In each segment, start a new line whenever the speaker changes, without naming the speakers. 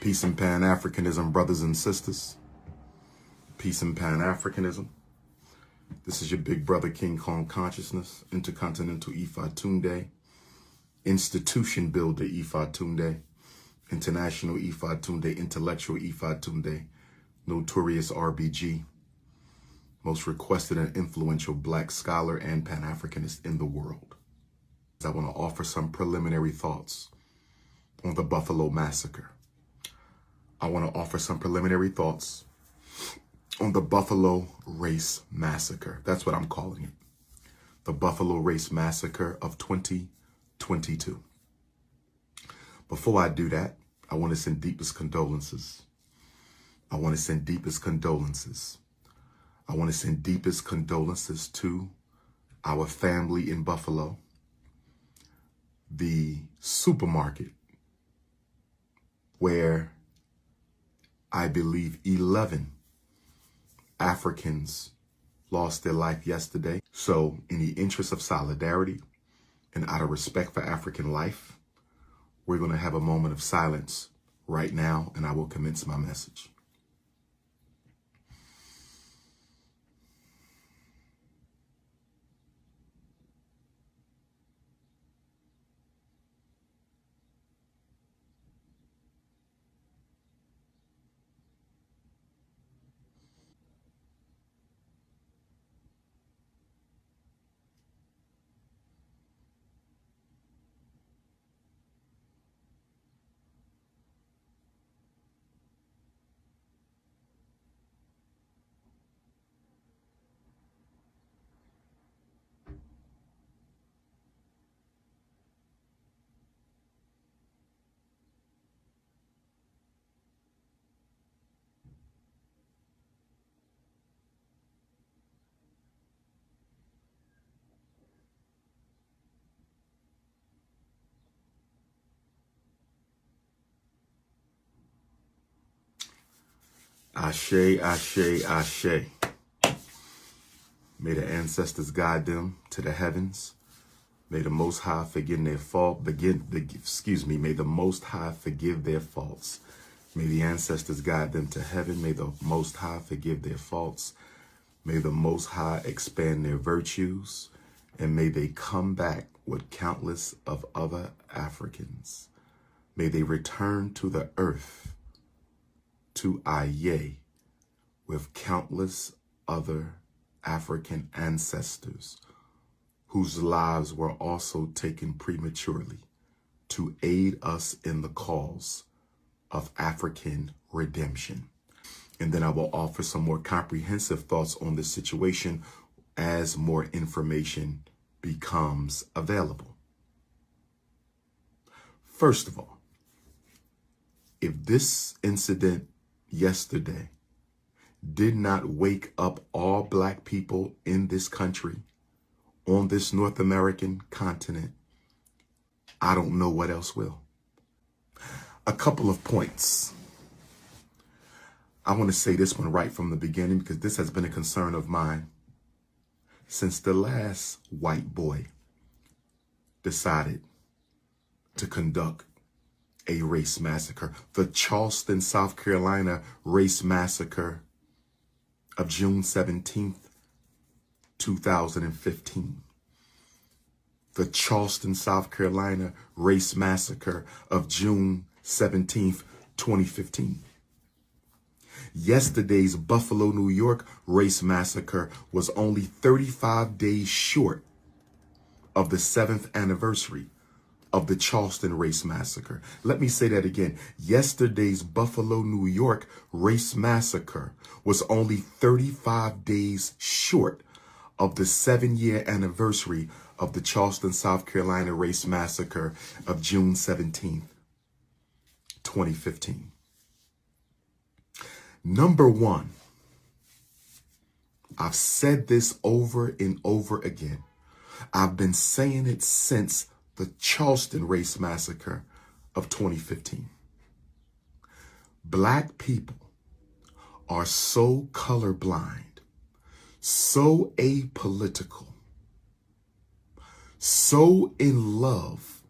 Peace and Pan-Africanism, brothers and sisters. Peace and Pan-Africanism. This is your big brother, King Kong Consciousness, Intercontinental Fdmg, Institution Builder Fdmg, International Fdmg, Intellectual Fdmg, Notorious RBG, most requested and influential Black scholar and Pan-Africanist in the world. I want to offer some preliminary thoughts on the Buffalo Massacre. I want to offer some preliminary thoughts on the Buffalo Race Massacre. That's what I'm calling it. The Buffalo Race Massacre of 2022. Before I do that, I want to send deepest condolences. I want to send deepest condolences. I want to send deepest condolences to our family in Buffalo, the supermarket where I believe 11 Africans lost their life yesterday. So in the interest of solidarity and out of respect for African life, we're going to have a moment of silence right now, and I will commence my message. Ashe, ashe, ashe. May the ancestors guide them to the heavens. May the Most High forgive their fault. May the Most High forgive their faults. May the ancestors guide them to heaven. May the Most High forgive their faults. May the Most High expand their virtues. And may they come back with countless of other Africans. May they return to the earth, to Aye, with countless other African ancestors whose lives were also taken prematurely to aid us in the cause of African redemption. And then I will offer some more comprehensive thoughts on this situation as more information becomes available. First of all, if this incident yesterday did not wake up all Black people in this country, on this North American continent, I don't know what else will. A couple of points. I want to say this one right from the beginning because this has been a concern of mine since the last white boy decided to conduct a race massacre. The Charleston, South Carolina race massacre of June 17th, 2015. The Charleston, South Carolina race massacre of June 17th, 2015. Yesterday's Buffalo, New York race massacre was only 35 days short of the 7th anniversary of the Charleston race massacre. Let me say that again. Yesterday's Buffalo, New York race massacre was only 35 days short of the 7-year anniversary of the Charleston, South Carolina race massacre of June 17th, 2015. Number one, I've said this over and over again. I've been saying it since the Charleston race massacre of 2015. Black people are so colorblind, so apolitical, so in love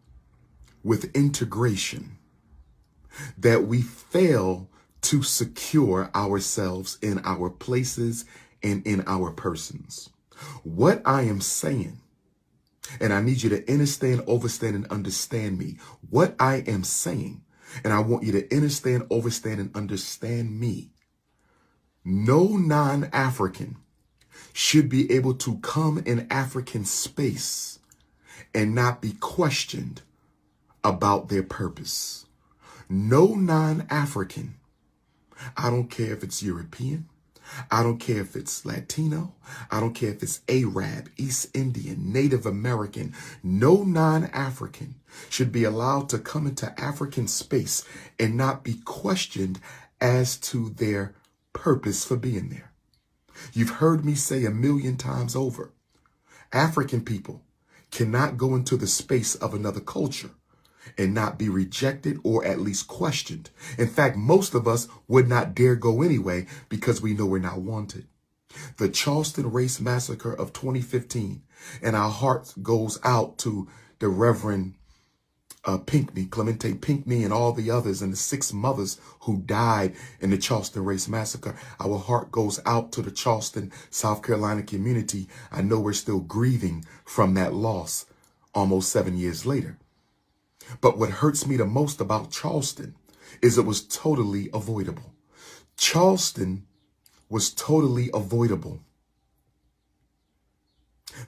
with integration that we fail to secure ourselves in our places and in our persons. What I am saying, and I need you to understand, overstand, and understand me. What I am saying, and I want you to understand, overstand, and understand me. No non-African should be able to come in African space and not be questioned about their purpose. No non-African, I don't care if it's European, I don't care if it's Latino, I don't care if it's Arab, East Indian, Native American, no non-African should be allowed to come into African space and not be questioned as to their purpose for being there. You've heard me say 1,000,000 times over, African people cannot go into the space of another culture and not be rejected or at least questioned. In fact, most of us would not dare go anyway because we know we're not wanted. The Charleston Race Massacre of 2015, and our heart goes out to the Reverend Pinckney, Clemente Pinckney, and all the others, and the 6 mothers who died in the Charleston Race Massacre. Our heart goes out to the Charleston, South Carolina community. I know we're still grieving from that loss almost 7 years later. But what hurts me the most about Charleston is it was totally avoidable. Charleston was totally avoidable.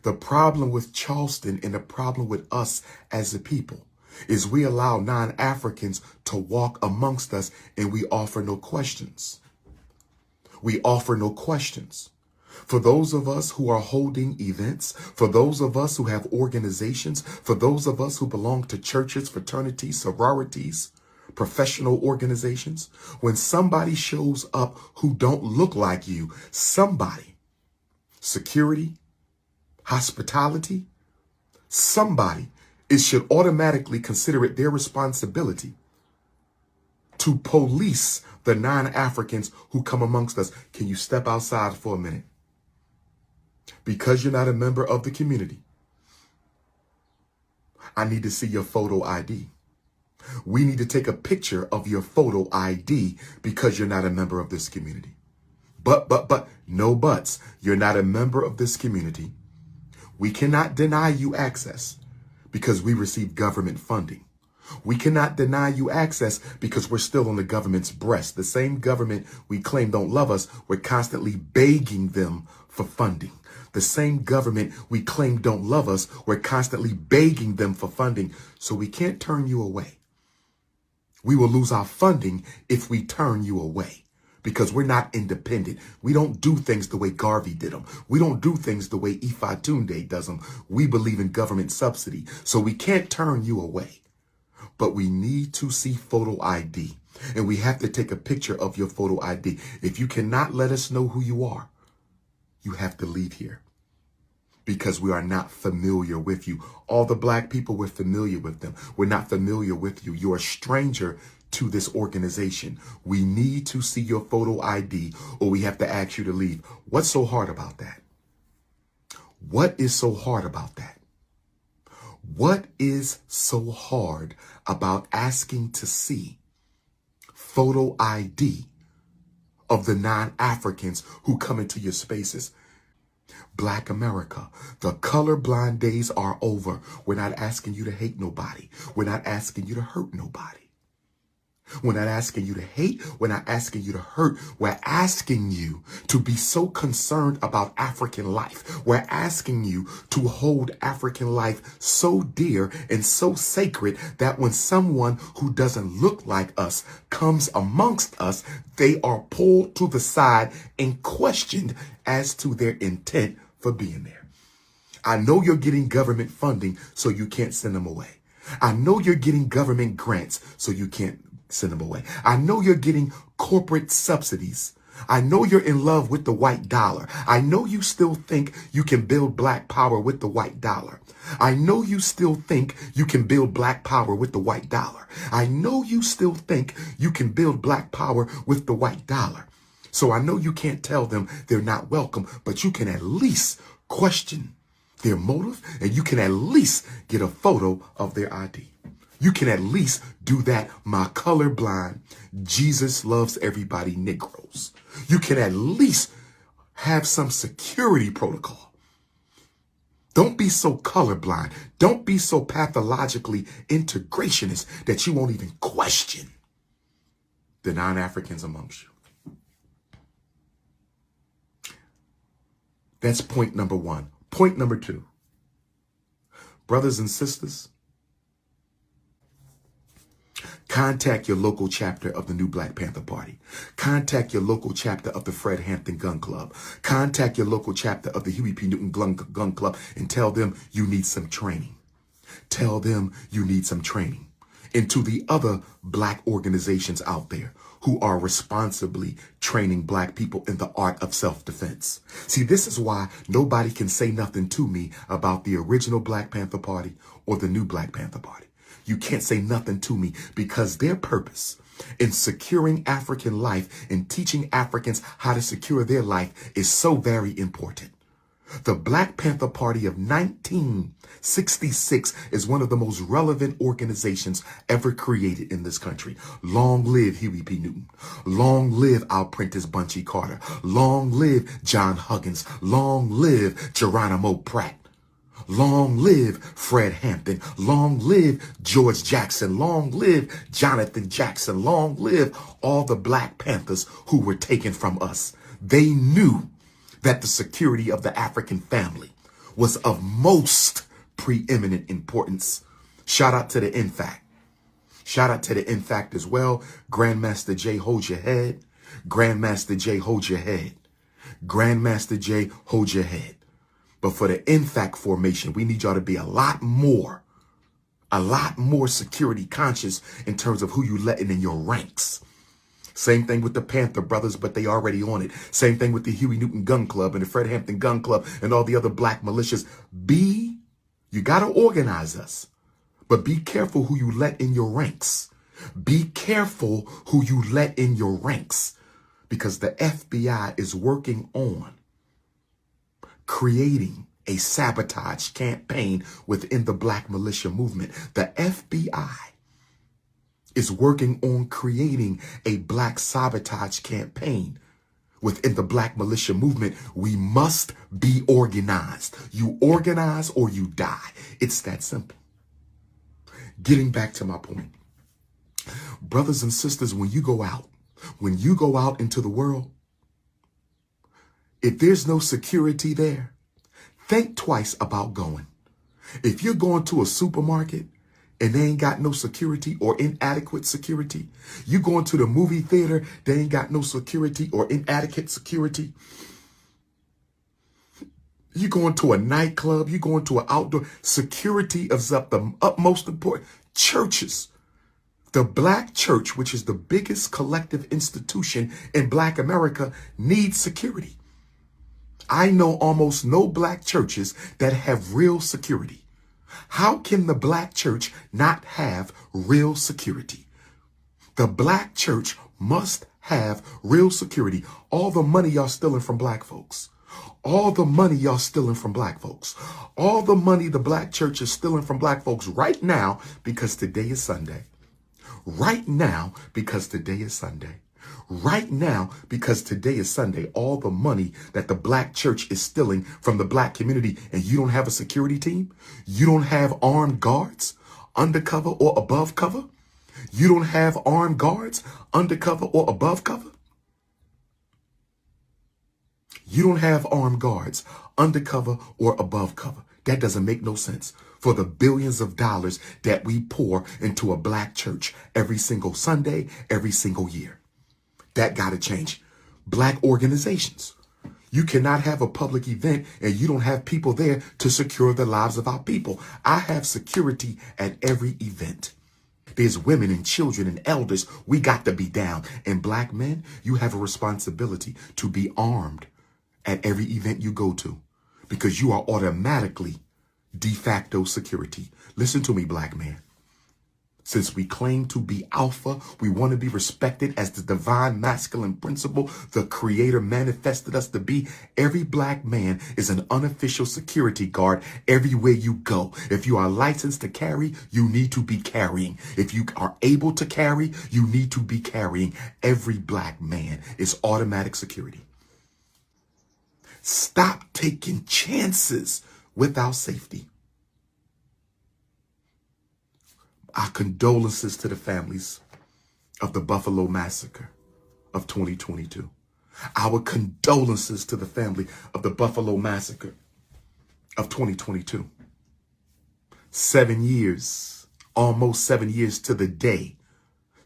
The problem with Charleston and the problem with us as a people is we allow non-Africans to walk amongst us and we offer no questions. We offer no questions. For those of us who are holding events, for those of us who have organizations, for those of us who belong to churches, fraternities, sororities, professional organizations, when somebody shows up who don't look like you, somebody, security, hospitality, somebody, it should automatically consider it their responsibility to police the non-Africans who come amongst us. Can you step outside for a minute? Because you're not a member of the community, I need to see your photo ID. We need to take a picture of your photo ID because you're not a member of this community. But, no buts. You're not a member of this community. We cannot deny you access because we receive government funding. We cannot deny you access because we're still on the government's breast. The same government we claim don't love us, we're constantly begging them for funding. The same government we claim don't love us, we're constantly begging them for funding. So we can't turn you away. We will lose our funding if we turn you away because we're not independent. We don't do things the way Garvey did them. We don't do things the way Fdmg does them. We believe in government subsidy. So we can't turn you away. But we need to see photo ID, and we have to take a picture of your photo ID. If you cannot let us know who you are, you have to leave here because we are not familiar with you. All the black people, we're familiar with them. We're not familiar with you. You're a stranger to this organization. We need to see your photo ID or we have to ask you to leave. What's so hard about that? What is so hard about that? What is so hard about asking to see photo ID of the non-Africans who come into your spaces? Black America, the colorblind days are over. We're not asking you to hate nobody. We're not asking you to hurt nobody. We're not asking you to hate. We're not asking you to hurt. We're asking you to be so concerned about African life. We're asking you to hold African life so dear and so sacred that when someone who doesn't look like us comes amongst us, they are pulled to the side and questioned as to their intent for being there. I know you're getting government funding, so you can't send them away. I know you're getting government grants, so you can't send them away. I know you're getting corporate subsidies. I know you're in love with the white dollar. I know you still think you can build black power with the white dollar. I know you still think you can build black power with the white dollar. I know you still think you can build black power with the white dollar. So I know you can't tell them they're not welcome, but you can at least question their motive and you can at least get a photo of their ID. You can at least do that, my colorblind, Jesus loves everybody Negroes. You can at least have some security protocol. Don't be so colorblind. Don't be so pathologically integrationist that you won't even question the non-Africans amongst you. That's point number one. Point number two. Brothers and sisters, contact your local chapter of the New Black Panther Party. Contact your local chapter of the Fred Hampton Gun Club. Contact your local chapter of the Huey P. Newton Gun Club and tell them you need some training. Tell them you need some training. And to the other black organizations out there who are responsibly training black people in the art of self-defense. See, this is why nobody can say nothing to me about the original Black Panther Party or the new Black Panther Party. You can't say nothing to me because their purpose in securing African life and teaching Africans how to secure their life is so very important. The Black Panther Party of 1966 is one of the most relevant organizations ever created in this country. Long live Huey P. Newton. Long live our Prentice Bunchy Carter. Long live John Huggins. Long live Geronimo Pratt. Long live Fred Hampton. Long live George Jackson. Long live Jonathan Jackson. Long live all the Black Panthers who were taken from us. They knew that the security of the African family was of most preeminent importance. Shout out to the INFAC. Shout out to the INFAC as well. Grandmaster J, hold your head. Grandmaster J, hold your head. Grandmaster J, hold your head. But for the INFAC formation, we need y'all to be a lot more security conscious in terms of who you letting in your ranks. Same thing with the Panther Brothers, but they already on it. Same thing with the Huey Newton Gun Club and the Fred Hampton Gun Club and all the other black militias. You got to organize us, but be careful who you let in your ranks. Be careful who you let in your ranks, because the FBI is working on creating a sabotage campaign within the black militia movement. The FBI is working on creating a black sabotage campaign within the black militia movement. We must be organized. You organize or you die. It's that simple. Getting back to my point. Brothers and sisters, when you go out into the world, if there's no security there, think twice about going. If you're going to a supermarket and they ain't got no security or inadequate security, you going to the movie theater, they ain't got no security or inadequate security. You going to a nightclub, you going to an outdoor, security is of the utmost important. Churches, the black church, which is the biggest collective institution in black America, needs security. I know almost no black churches that have real security. How can the black church not have real security? The black church must have real security. All the money y'all stealing from black folks. All the money y'all stealing from black folks. All the money the black church is stealing from black folks right now, because today is Sunday. Right now, because today is Sunday. Right now, because today is Sunday, all the money that the black church is stealing from the black community, and you don't have a security team, you don't have armed guards, undercover or above cover, you don't have armed guards, undercover or above cover, you don't have armed guards, undercover or above cover. That doesn't make no sense for the billions of dollars that we pour into a black church every single Sunday, every single year. That got to change. Black organizations. You cannot have a public event and you don't have people there to secure the lives of our people. I have security at every event. There's women and children and elders. We got to be down. And black men, you have a responsibility to be armed at every event you go to, because you are automatically de facto security. Listen to me, black man. Since we claim to be alpha, we want to be respected as the divine masculine principle the creator manifested us to be. Every black man is an unofficial security guard everywhere you go. If you are licensed to carry, you need to be carrying. If you are able to carry, you need to be carrying. Every black man is automatic security. Stop taking chances without safety. Our condolences to the families of the Buffalo Massacre of 2022. Our condolences to the family of the Buffalo Massacre of 2022. 7 years, almost 7 years to the day.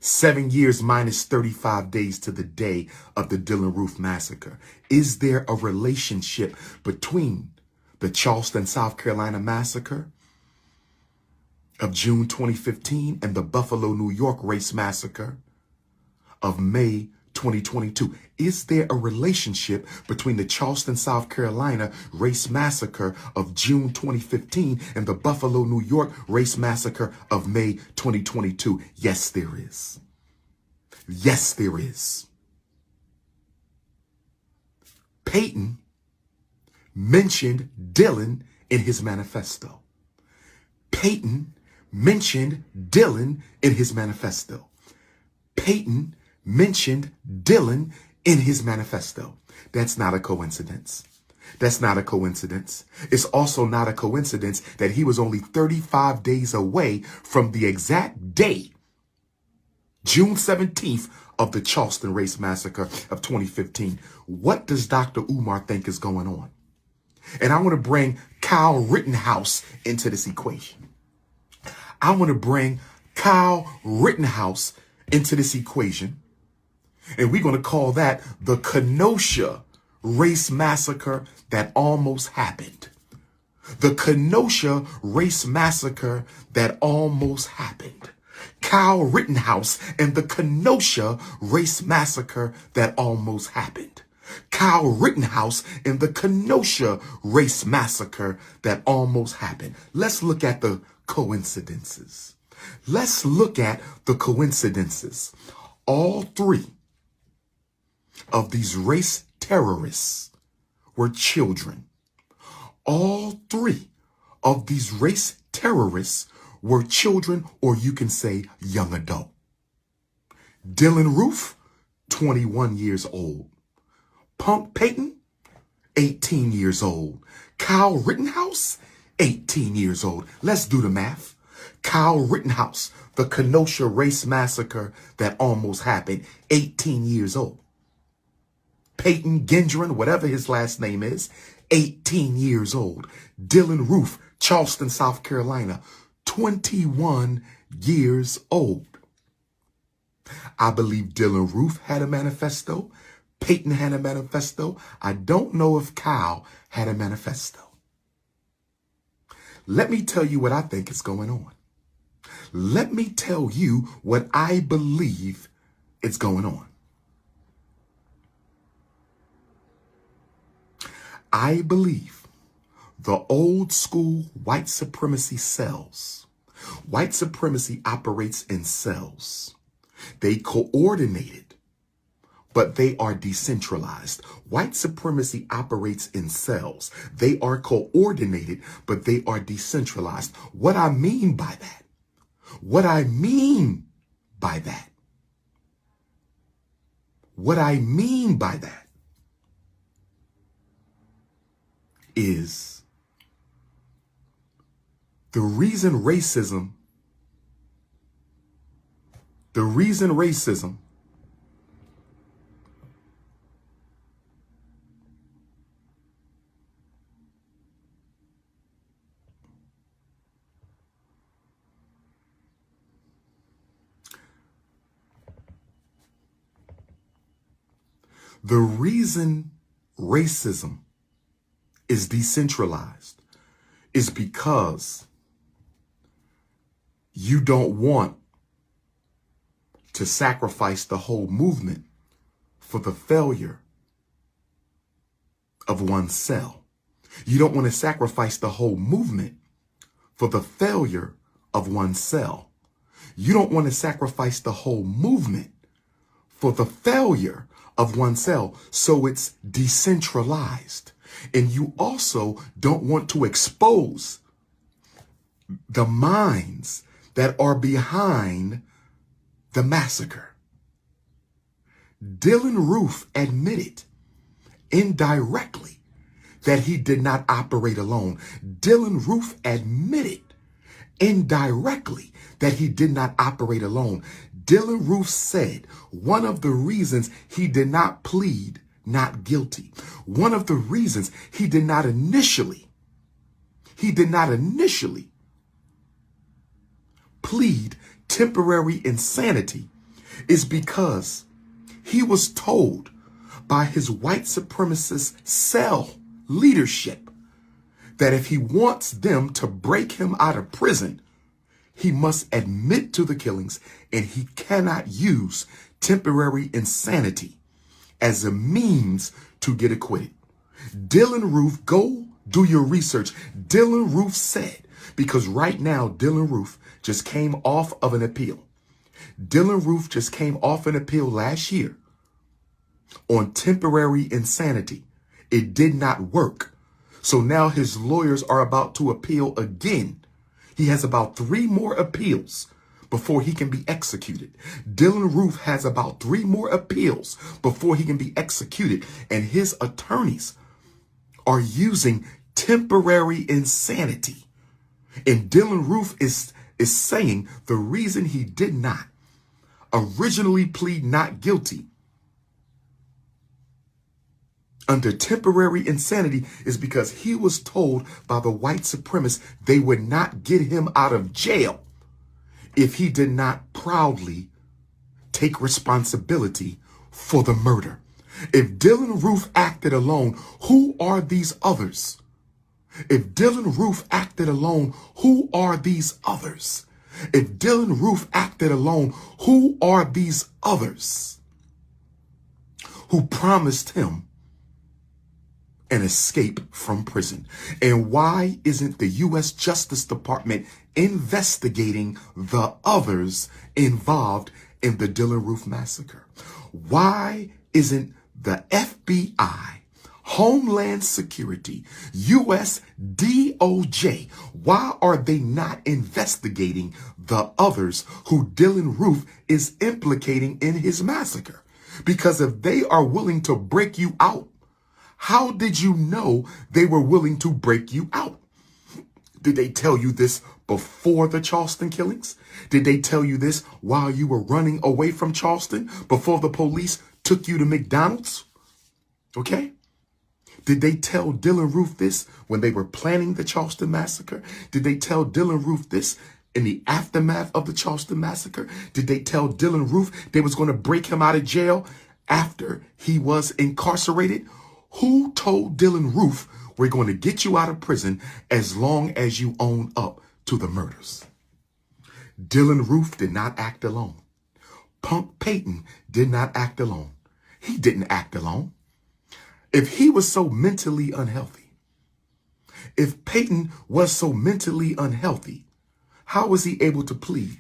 7 years minus 35 days to the day of the Dylann Roof Massacre. Is there a relationship between the Charleston, South Carolina Massacre of June 2015 and the Buffalo, New York Race Massacre of May 2022? Is there a relationship between the Charleston, South Carolina Race Massacre of June 2015 and the Buffalo, New York Race Massacre of May 2022? Yes, there is. Yes, there is. Peyton mentioned Dylann in his manifesto. Peyton mentioned Dylann in his manifesto. Peyton mentioned Dylann in his manifesto. That's not a coincidence. That's not a coincidence. It's also not a coincidence that he was only 35 days away from the exact day, June 17th, of the Charleston Race Massacre of 2015. What does Dr. Umar think is going on? And I want to bring Kyle Rittenhouse into this equation. I want to bring Kyle Rittenhouse into this equation. And we're going to call that the Kenosha Race Massacre that almost happened. The Kenosha Race Massacre that almost happened. Kyle Rittenhouse and the Kenosha Race Massacre that almost happened. Kyle Rittenhouse and the Kenosha Race Massacre that almost happened. Let's look at the coincidences. Let's look at the coincidences. All three of these race terrorists were children. All three of these race terrorists were children, or you can say young adult. Dylann Roof, 21 years old. Punk Peyton, 18 years old. Kyle Rittenhouse, 18 years old. Let's do the math. Kyle Rittenhouse, the Kenosha Race Massacre that almost happened, 18 years old. Peyton Gendron, whatever his last name is, 18 years old. Dylann Roof, Charleston, South Carolina, 21 years old. I believe Dylann Roof had a manifesto. Peyton had a manifesto. I don't know if Kyle had a manifesto. Let me tell you what I think is going on. Let me tell you what I believe is going on. I believe the old school white supremacy cells. White supremacy operates in cells. They coordinated, but they are decentralized. White supremacy operates in cells. They are coordinated, but they are decentralized. What I mean by that, what I mean by that is the reason racism is decentralized is because you don't want to sacrifice the whole movement for the failure of one cell. You don't want to sacrifice the whole movement for the failure of one cell. You don't want to sacrifice the whole movement for the failure of one cell, so it's decentralized. And you also don't want to expose the minds that are behind the massacre. Dylann Roof admitted indirectly that he did not operate alone. Dylann Roof admitted indirectly that he did not operate alone. Dylann Roof said one of the reasons he did not plead not guilty, one of the reasons he did not initially plead temporary insanity is because he was told by his white supremacist cell leadership that if he wants them to break him out of prison, he must admit to the killings, and he cannot use temporary insanity as a means to get acquitted. Dylann Roof, go do your research. Dylann Roof said, because right now Dylann Roof just came off of an appeal. Dylann Roof just came off an appeal last year on temporary insanity. It did not work. So now his lawyers are about to appeal again. He has about 3 more appeals before he can be executed. Dylann Roof has about 3 more appeals before he can be executed. And his attorneys are using temporary insanity. And Dylann Roof is saying the reason he did not originally plead not guilty under temporary insanity is because he was told by the white supremacists they would not get him out of jail if he did not proudly take responsibility for the murder. If Dylann Roof acted alone, who are these others? If Dylann Roof acted alone, who are these others? If Dylann Roof acted alone, who are these others who promised him an escape from prison? And why isn't the U.S. Justice Department investigating the others involved in the Dylann Roof massacre? Why isn't the FBI, Homeland Security, U.S. DOJ, why are they not investigating the others who Dylann Roof is implicating in his massacre? Because if they are willing to break you out, how did you know they were willing to break you out? Did they tell you this before the Charleston killings? Did they tell you this while you were running away from Charleston before the police took you to McDonald's? Okay? Did they tell Dylann Roof this when they were planning the Charleston massacre? Did they tell Dylann Roof this in the aftermath of the Charleston massacre? Did they tell Dylann Roof they was going to break him out of jail after he was incarcerated? Who told Dylann Roof we're going to get you out of prison as long as you own up to the murders? Dylann Roof did not act alone. Punk Payton did not act alone. He didn't act alone. If he was so mentally unhealthy, if Payton was so mentally unhealthy, how was he able to plead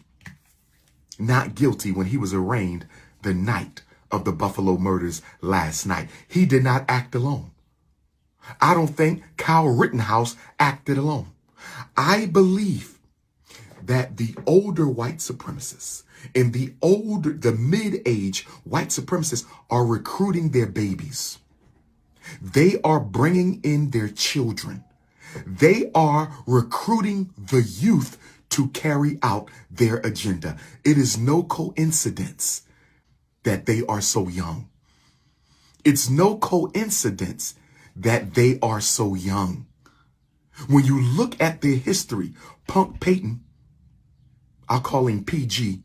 not guilty when he was arraigned the night of the Buffalo murders last night? He did not act alone. I don't think Kyle Rittenhouse acted alone. I believe that the older white supremacists and the mid-age white supremacists are recruiting their babies. They are bringing in their children. They are recruiting the youth to carry out their agenda. It is no coincidence that they are so young. It's no coincidence that they are so young. When you look at their history, Punk Payton, I'll call him PG,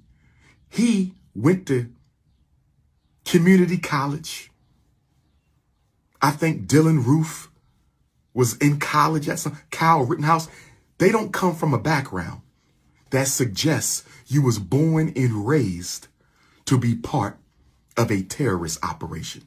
he went to community college. I think Dylann Roof was in college at some, Kyle Rittenhouse. They don't come from a background that suggests you was born and raised to be part of a terrorist operation.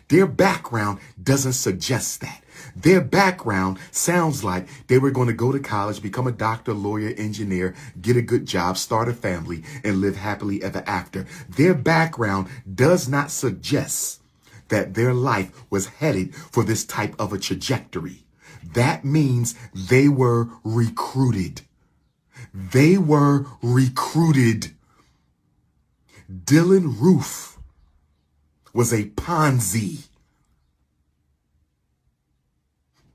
Their background doesn't suggest that. Their background sounds like they were going to go to college, become a doctor, lawyer, engineer, get a good job, start a family, and live happily ever after. Their background does not suggest that their life was headed for this type of a trajectory. That means they were recruited. They were recruited. Dylan Roof was a Ponzi.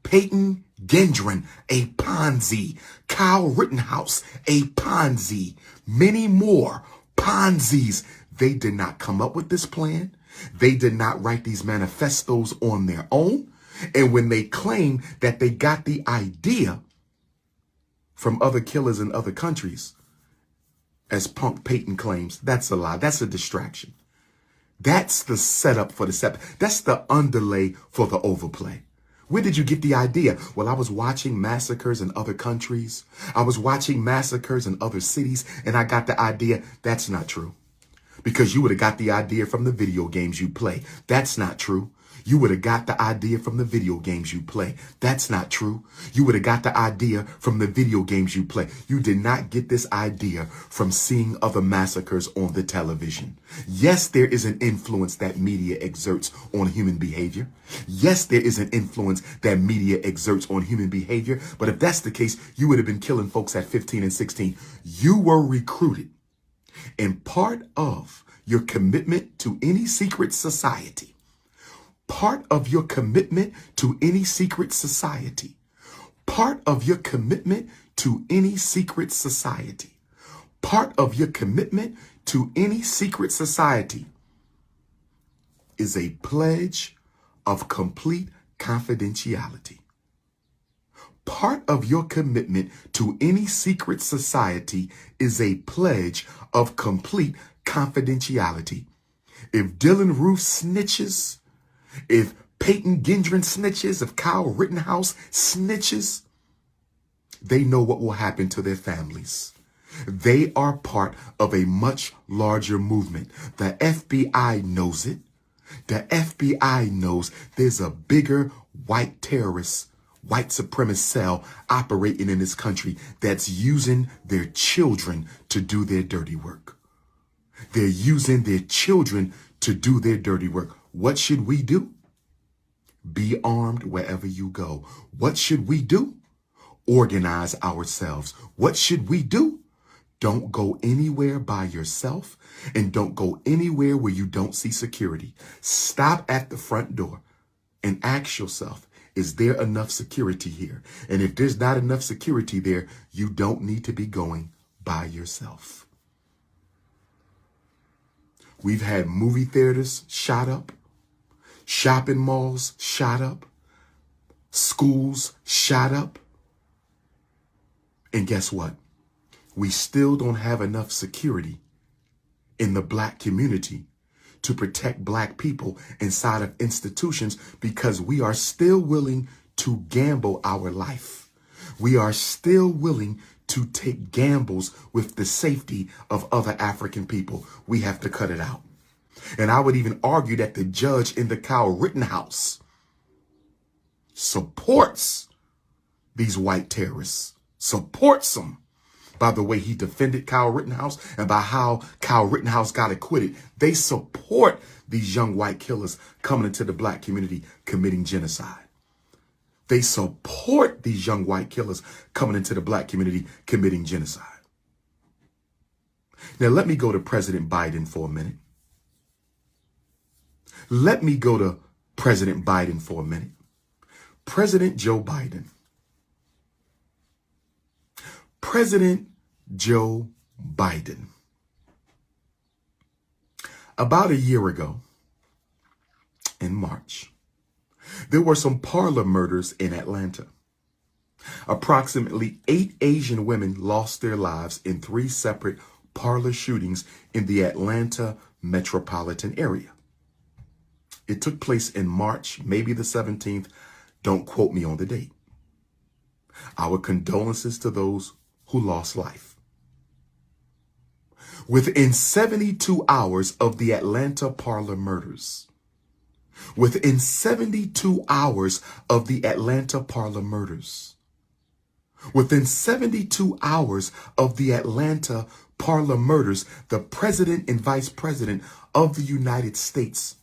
Peyton Gendron, a Ponzi. Kyle Rittenhouse, a Ponzi. Many more Ponzis. They did not come up with this plan. They did not write these manifestos on their own. And when they claim that they got the idea from other killers in other countries, as Punk Peyton claims, that's a lie. That's a distraction. That's the setup for the setup. That's the underlay for the overplay. Where did you get the idea? Well, I was watching massacres in other countries. I was watching massacres in other cities, and I got the idea. That's not true. Because you would have got the idea from the video games you play. That's not true. You would have got the idea from the video games you play. That's not true. You would have got the idea from the video games you play. You did not get this idea from seeing other massacres on the television. Yes, there is an influence that media exerts on human behavior. Yes, there is an influence that media exerts on human behavior. But if that's the case, you would have been killing folks at 15 and 16. You were recruited. And part of your commitment to any secret society, part of your commitment to any secret society, part of your commitment to any secret society, part of your commitment to any secret society is a pledge of complete confidentiality. Part of your commitment to any secret society is a pledge of complete confidentiality. If Dylan Roof snitches, if Peyton Gendron snitches, if Kyle Rittenhouse snitches, they know what will happen to their families. They are part of a much larger movement. The FBI knows it. The FBI knows there's a bigger white terrorist, white supremacist cell operating in this country that's using their children to do their dirty work. They're using their children to do their dirty work. What should we do? Be armed wherever you go. What should we do? Organize ourselves. What should we do? Don't go anywhere by yourself, and don't go anywhere where you don't see security. Stop at the front door and ask yourself, is there enough security here? And if there's not enough security there, you don't need to be going by yourself. We've had movie theaters shot up, shopping malls shot up, schools shot up. And guess what? We still don't have enough security in the black community to protect black people inside of institutions because we are still willing to gamble our life. We are still willing to take gambles with the safety of other African people. We have to cut it out. And I would even argue that the judge in the Kyle Rittenhouse supports these white terrorists, supports them by the way he defended Kyle Rittenhouse and by how Kyle Rittenhouse got acquitted. They support these young white killers coming into the black community committing genocide. They support these young white killers coming into the black community committing genocide. Now, let me go to President Biden for a minute. Let me go to President Biden for a minute. President Joe Biden. President Joe Biden. About a year ago, in March, there were some parlor murders in Atlanta. Approximately 8 Asian women lost their lives in 3 separate parlor shootings in the Atlanta metropolitan area. It took place in March, maybe the 17th. Don't quote me on the date. Our condolences to those who lost life. Within 72 hours of the Atlanta parlor murders, Within 72 hours of the Atlanta parlor murders, within 72 hours of the Atlanta parlor murders, the president and vice president of the United States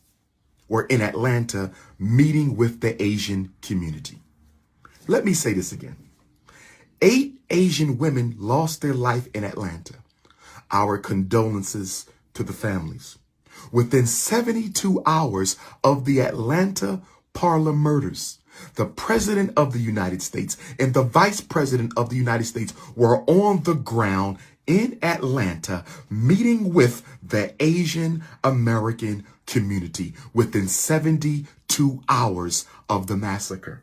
were in Atlanta meeting with the Asian community. Let me say this again. 8 Asian women lost their life in Atlanta. Our condolences to the families. Within 72 hours of the Atlanta parlor murders, the president of the United States and the vice president of the United States were on the ground in Atlanta meeting with the Asian American community within 72 hours of the massacre.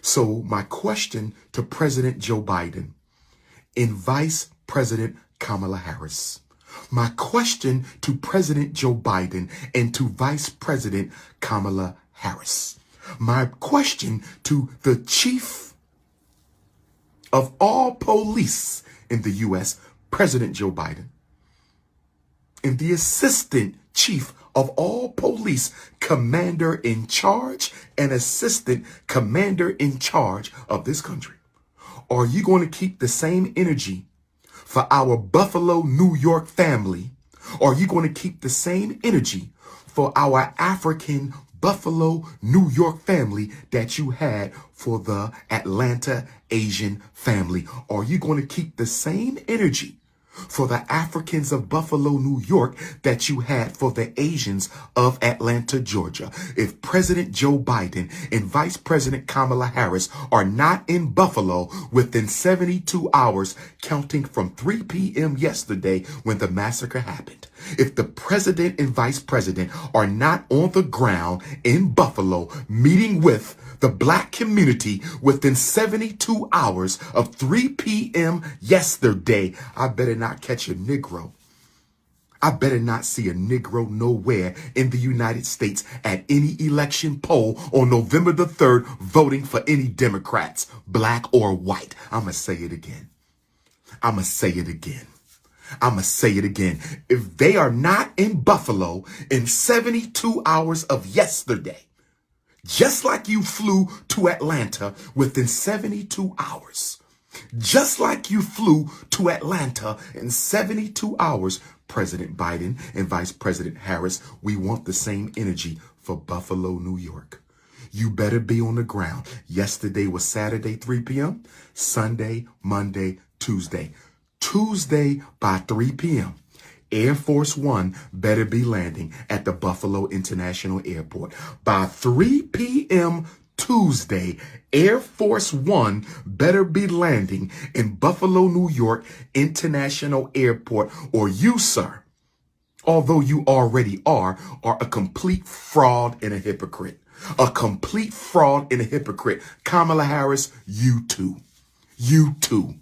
So my question to President Joe Biden and Vice President Kamala Harris, my question to President Joe Biden and to Vice President Kamala Harris, my question to the chief of all police in the U.S., President Joe Biden, and the assistant chief of all police, commander in charge and assistant commander in charge of this country. Are you going to keep the same energy for our Buffalo, New York family? Are you going to keep the same energy for our African Buffalo, New York family that you had for the Atlanta Asian family? Are you going to keep the same energy for the Africans of Buffalo, New York that you had for the Asians of Atlanta, Georgia? If President Joe Biden and Vice President Kamala Harris are not in Buffalo within 72 hours, counting from 3 p.m. yesterday when the massacre happened, if the president and vice president are not on the ground in Buffalo meeting with the black community within 72 hours of 3 p.m. yesterday, I better not catch a Negro. I better not see a Negro nowhere in the United States at any election poll on November the 3rd voting for any Democrats, black or white. I'm going to say it again. I'm going to say it again. I'm going to say it again. If they are not in Buffalo in 72 hours of yesterday, just like you flew to Atlanta within 72 hours, just like you flew to Atlanta in 72 hours, President Biden and Vice President Harris, we want the same energy for Buffalo, New York. You better be on the ground. Yesterday was Saturday, 3 p.m., Sunday, Monday, Tuesday. Tuesday by 3 p.m., Air Force One better be landing at the Buffalo International Airport. By 3 p.m. Tuesday, Air Force One better be landing in Buffalo, New York International Airport, or you, sir, although you already are a complete fraud and a hypocrite. A complete fraud and a hypocrite. Kamala Harris, you too. You too.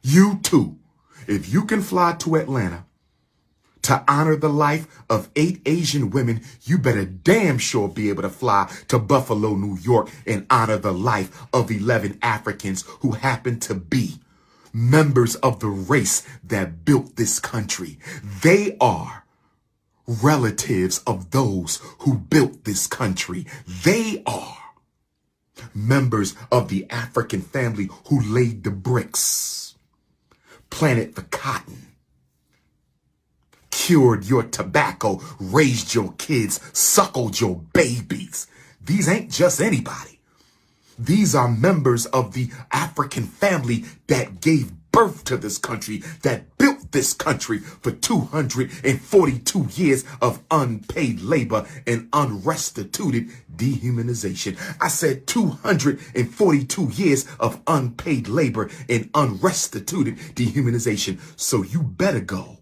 You too. If you can fly to Atlanta to honor the life of 8 Asian women, you better damn sure be able to fly to Buffalo, New York and honor the life of 11 Africans who happen to be members of the race that built this country. They are relatives of those who built this country. They are members of the African family who laid the bricks, planted the cotton, cured your tobacco, raised your kids, suckled your babies. These ain't just anybody. These are members of the African family that gave birth to this country, that built this country for 242 years of unpaid labor and unrestituted dehumanization. I said 242 years of unpaid labor and unrestituted dehumanization. So you better go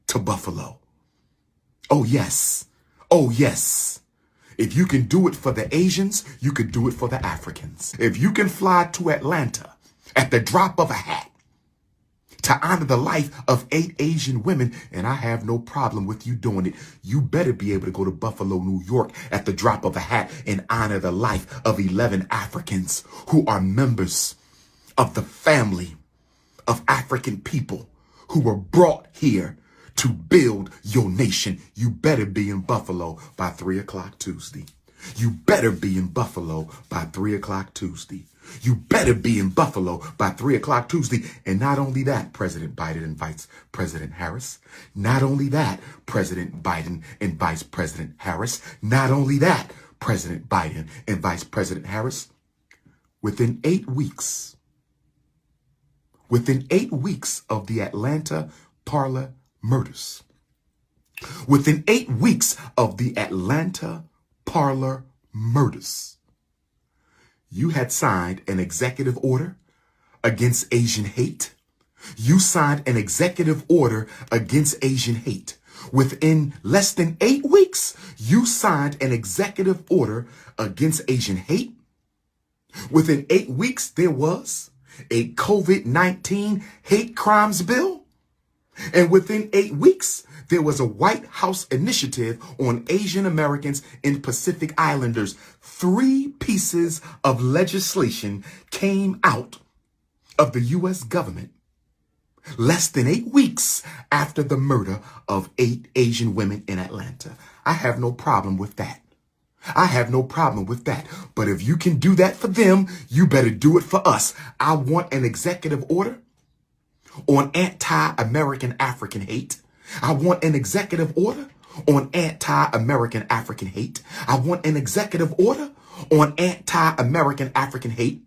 to Buffalo. Oh, yes. Oh, yes. If you can do it for the Asians, you could do it for the Africans. If you can fly to Atlanta at the drop of a hat to honor the life of 8 Asian women, and I have no problem with you doing it, you better be able to go to Buffalo, New York at the drop of a hat and honor the life of 11 Africans who are members of the family of African people who were brought here to build your nation. You better be in Buffalo by 3 o'clock Tuesday. You better be in Buffalo by 3 o'clock Tuesday. You better be in Buffalo by 3 o'clock Tuesday. And not only that, President Biden invites President Harris. Not only that, President Biden and Vice President Harris. Not only that, President Biden and Vice President Harris. Within 8 weeks of the Atlanta parlor murders, within 8 weeks of the Atlanta parlor murders, you had signed an executive order against Asian hate. You signed an executive order against Asian hate. Within less than 8 weeks, you signed an executive order against Asian hate. Within 8 weeks, there was a COVID-19 hate crimes bill. And within 8 weeks, there was a White House initiative on Asian Americans and Pacific Islanders. 3 pieces of legislation came out of the U.S. government less than 8 weeks after the murder of 8 Asian women in Atlanta. I have no problem with that. I have no problem with that. But if you can do that for them, you better do it for us. I want an executive order on anti-American African hate. I want an executive order on anti-American African hate. I want an executive order on anti-American African hate.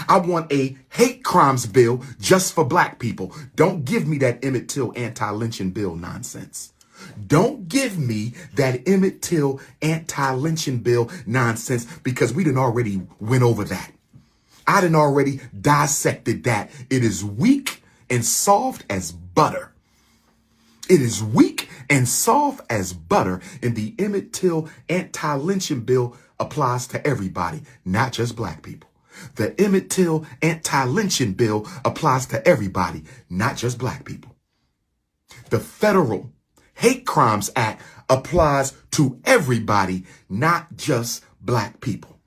I want a hate crimes bill just for black people. Don't give me that Emmett Till anti-lynching bill nonsense. Don't give me that Emmett Till anti-lynching bill nonsense, because we done already went over that. I done already dissected that. It is weak and soft as butter. It is weak and soft as butter. And the Emmett Till anti-lynching bill applies to everybody, not just black people. The Emmett Till anti-lynching bill applies to everybody, not just black people. The Federal Hate Crimes Act applies to everybody, not just black people.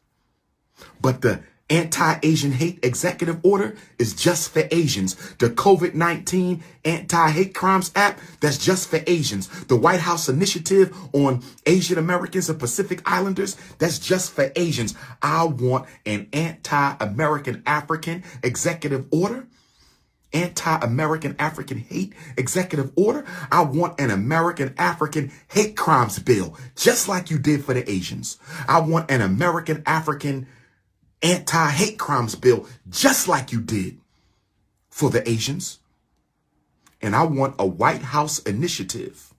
But the Anti-Asian Hate Executive Order is just for Asians. The COVID-19 Anti-Hate Crimes Act, that's just for Asians. The White House Initiative on Asian Americans and Pacific Islanders, that's just for Asians. I want an anti-American African executive order. Anti-American African hate executive order. I want an American African hate crimes bill, just like you did for the Asians. I want an American African anti-hate crimes bill, just like you did for the Asians. And I want a White House initiative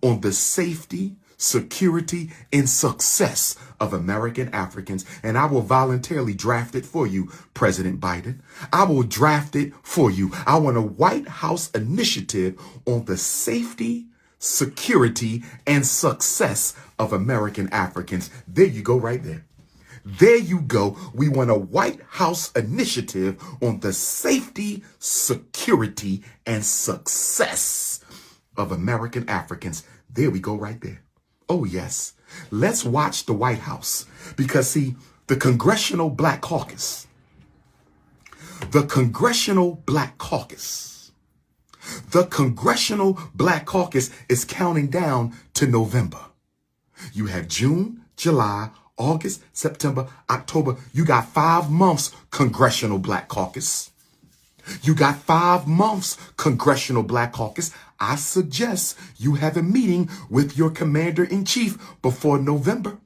on the safety, security, and success of American Africans. And I will voluntarily draft it for you, President Biden. I will draft it for you. I want a White House initiative on the safety, security, and success of American Africans. There you go right there. There you go. We want a White House initiative on the safety, security, and success of American Africans. There we go right there. Oh, yes. Let's watch the White House, because, see, the Congressional Black Caucus is counting down to November. You have June, July, August, September, October. You got 5 months, Congressional Black Caucus. You got 5 months, Congressional Black Caucus. I suggest you have a meeting with your commander-in-chief before November.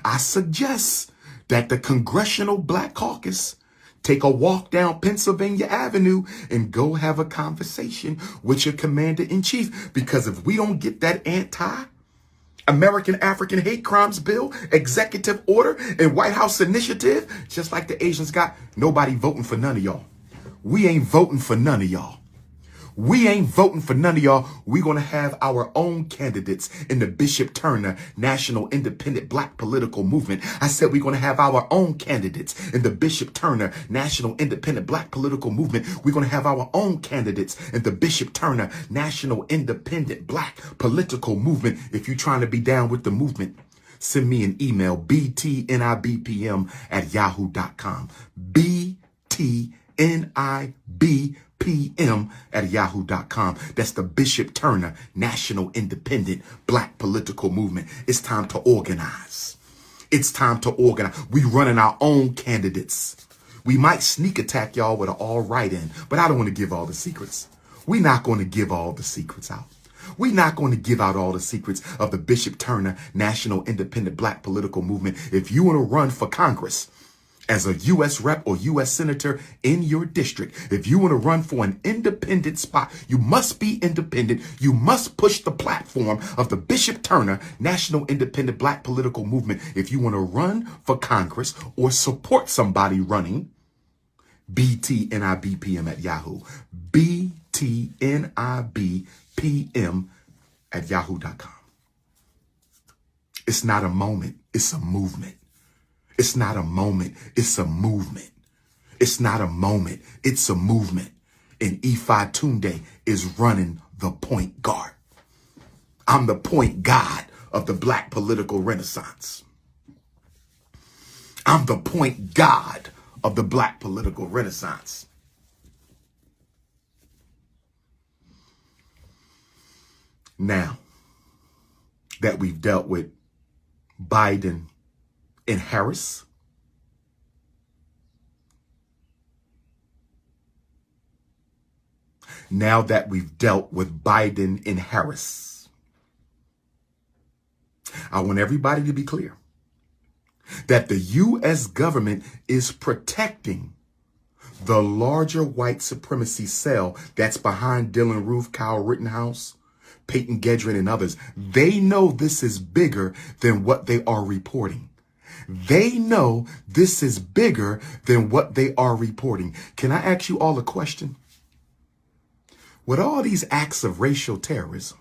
I suggest that the Congressional Black Caucus take a walk down Pennsylvania Avenue and go have a conversation with your commander-in-chief. Because if we don't get that anti-American African hate crimes bill, executive order, and White House initiative, just like the Asians got, nobody voting for none of y'all. We ain't voting for none of y'all. We ain't voting for none of y'all. We're going to have our own candidates in the Bishop Turner National Independent Black Political Movement. I said we're going to have our own candidates in the Bishop Turner National Independent Black Political Movement. We're going to have our own candidates in the Bishop Turner National Independent Black Political Movement. If you're trying to be down with the movement, send me an email, btnibpm@yahoo.com. btnibpm Fdmg@yahoo.com. That's the Bishop Turner National Independent Black Political Movement. It's time to organize. It's time to organize. We running our own candidates. We might sneak attack y'all with an all right in, but I don't want to give all the secrets. We're not going to give all the secrets out. We're not going to give out all the secrets of the Bishop Turner National Independent Black Political Movement. If you want to run for Congress as a U.S. rep or U.S. senator in your district, if you want to run for an independent spot, you must be independent. You must push the platform of the Bishop Turner National Independent Black Political Movement. If you want to run for Congress or support somebody running, BTNIBPM at Yahoo. BTNIBPM at yahoo.com. It's not a moment. It's a movement. It's not a moment. It's a movement. It's not a moment. It's a movement. And Fdmg is running the point guard. I'm the point guard of the Black political renaissance. I'm the point guard of the Black political renaissance. Now that we've dealt with Biden and Harris, now that we've dealt with Biden and Harris, I want everybody to be clear that the U.S. government is protecting the larger white supremacy cell that's behind Dylan Roof, Kyle Rittenhouse, Peyton Gedrin, and others. They know this is bigger than what they are reporting. They know this is bigger than what they are reporting. Can I ask you all a question? With all these acts of racial terrorism,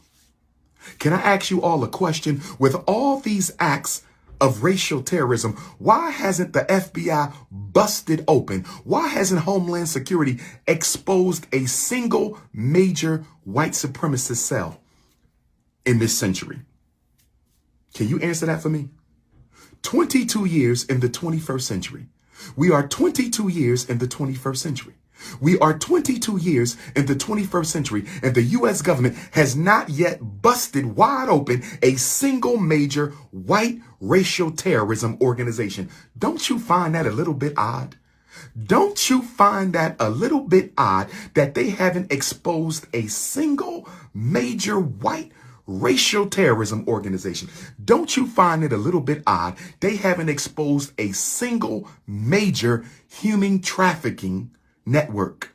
can I ask you all a question? With all these acts of racial terrorism, why hasn't the FBI busted open? Why hasn't Homeland Security exposed a single major white supremacist cell in this century? Can you answer that for me? 22 years in the 21st century. We are 22 years in the 21st century. We are 22 years in the 21st century, and the U.S. government has not yet busted wide open a single major white racial terrorism organization. Don't you find that a little bit odd? Don't you find that a little bit odd that they haven't exposed a single major white racial terrorism organization? Don't you find it a little bit odd they haven't exposed a single major human trafficking network?